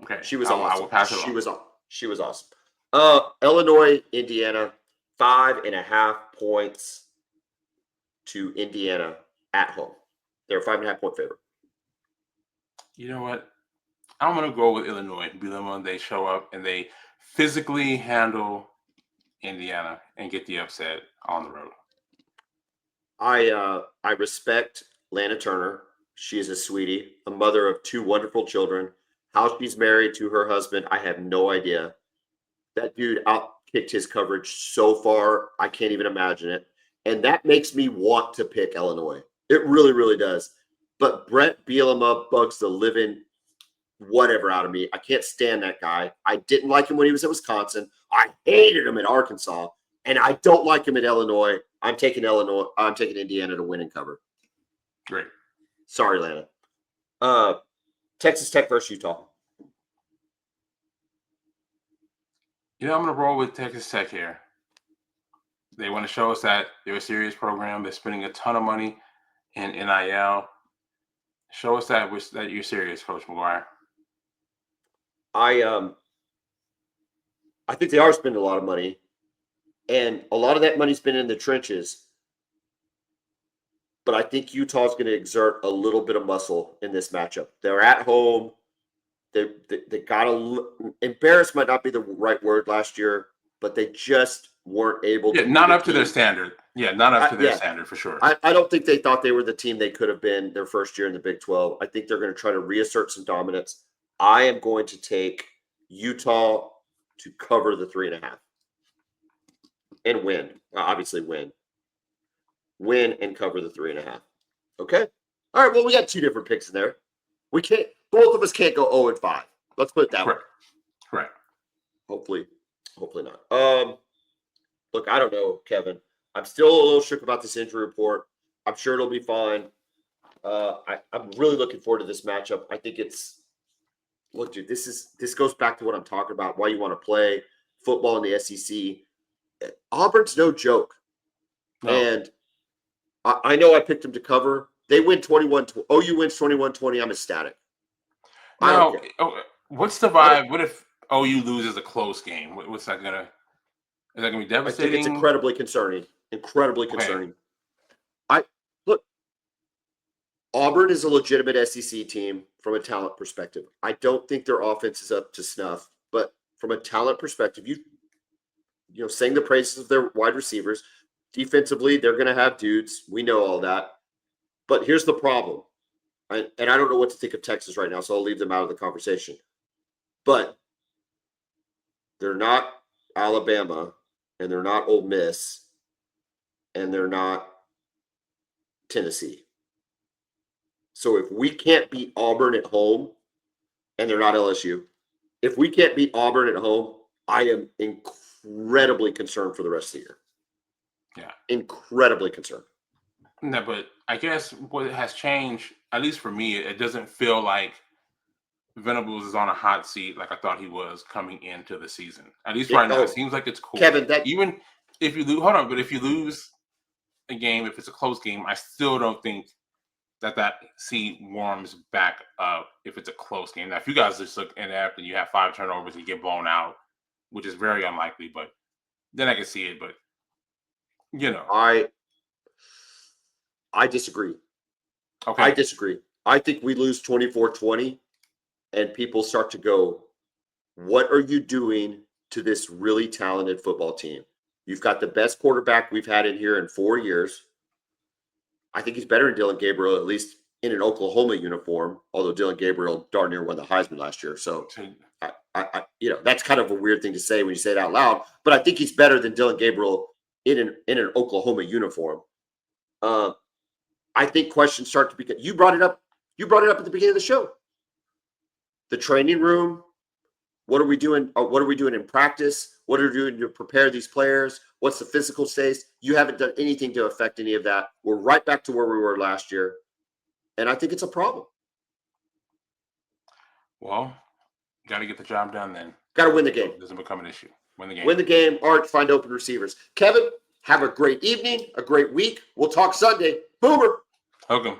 Okay. She was awesome. I will pass it on. She was awesome. Illinois, Indiana, 5.5 points to Indiana at home. They're a 5.5 point favorite. You know what? I'm going to go with Illinois. They show up and they physically handle Indiana and get the upset on the road. I respect Lana Turner. She is a sweetie, a mother of 2 wonderful children. How she's married to her husband, I have no idea. That dude outkicked his coverage so far, I can't even imagine it. And that makes me want to pick Illinois. It really, really does. But Brett Bielema bugs the living whatever out of me. I can't stand that guy. I didn't like him when he was at Wisconsin. I hated him at Arkansas. And I don't like him at Illinois. I'm taking Indiana to win and cover. Great. Sorry, Lana. Texas Tech versus Utah. I'm going to roll with Texas Tech here. They want to show us that they're a serious program. They're spending a ton of money in NIL. Show us that you're serious, Coach McGuire. I think they are spending a lot of money, and a lot of that money's been in the trenches. But I think Utah's going to exert a little bit of muscle in this matchup. They're at home. They got embarrassed might not be the right word last year, but they just weren't able Yeah, to not be the up to their team. standard. Yeah, not up to their Yeah. standard for sure. I don't think they thought they were the team they could have been their first year in the Big 12. I think they're going to try to reassert some dominance. I am going to take Utah to cover the 3.5 and win. Obviously, win and cover the 3.5. Okay. All right. Well, we got two different picks in there. We can't. Both of us can't go 0-5. Let's put it that way. Correct. Hopefully not. Look, I don't know, Kevin. I'm still a little shook about this injury report. I'm sure it'll be fine. I'm really looking forward to this matchup. I think look, dude, this goes back to what I'm talking about, why you want to play football in the SEC. Auburn's no joke. No. And I know I picked them to cover. They win 21. OU wins 21-20. I'm ecstatic. I don't care. What's the vibe? What if OU loses a close game? What's that gonna? Is that gonna be I think devastating? it's incredibly concerning. Incredibly concerning. Look, Auburn is a legitimate SEC team from a talent perspective. I don't think their offense is up to snuff, but from a talent perspective, you sing the praises of their wide receivers. Defensively, they're going to have dudes. We know all that. But here's the problem. And I don't know what to think of Texas right now, so I'll leave them out of the conversation. But they're not Alabama, and they're not Ole Miss, and they're not Tennessee. So if we can't beat Auburn at home, and they're not LSU, if we can't beat Auburn at home, I am incredibly concerned for the rest of the year. Yeah. Incredibly concerned. No, but I guess what has changed, at least for me, it doesn't feel like Venables is on a hot seat like I thought he was coming into the season. At least right now, it seems like it's cool. Kevin, even if you lose, hold on, but if you lose a game, if it's a close game, I still don't think that seat warms back up if it's a close game. Now, if you guys just look inept and you have 5 turnovers and you get blown out, which is very unlikely, but then I can see it. But I disagree. Okay. I disagree. I think we lose 24-20 and people start to go, what are you doing to this really talented football team? You've got the best quarterback we've had in here in 4 years. I think he's better than Dylan Gabriel, at least in an Oklahoma uniform, although Dylan Gabriel darn near won the Heisman last year. So that's kind of a weird thing to say when you say it out loud, but I think he's better than Dylan Gabriel in an Oklahoma uniform. I think questions start to become. You brought it up at the beginning of the show. The training room. What are we doing? What are we doing in practice? What are we doing to prepare these players? What's the physical state? You haven't done anything to affect any of that. We're right back to where we were last year, and I think it's a problem. Well, got to get the job done then. Got to win the game. It doesn't become an issue. Win the game. Win the game. Art, find open receivers. Kevin, have a great evening, a great week. We'll talk Sunday. Boomer. Hook 'em.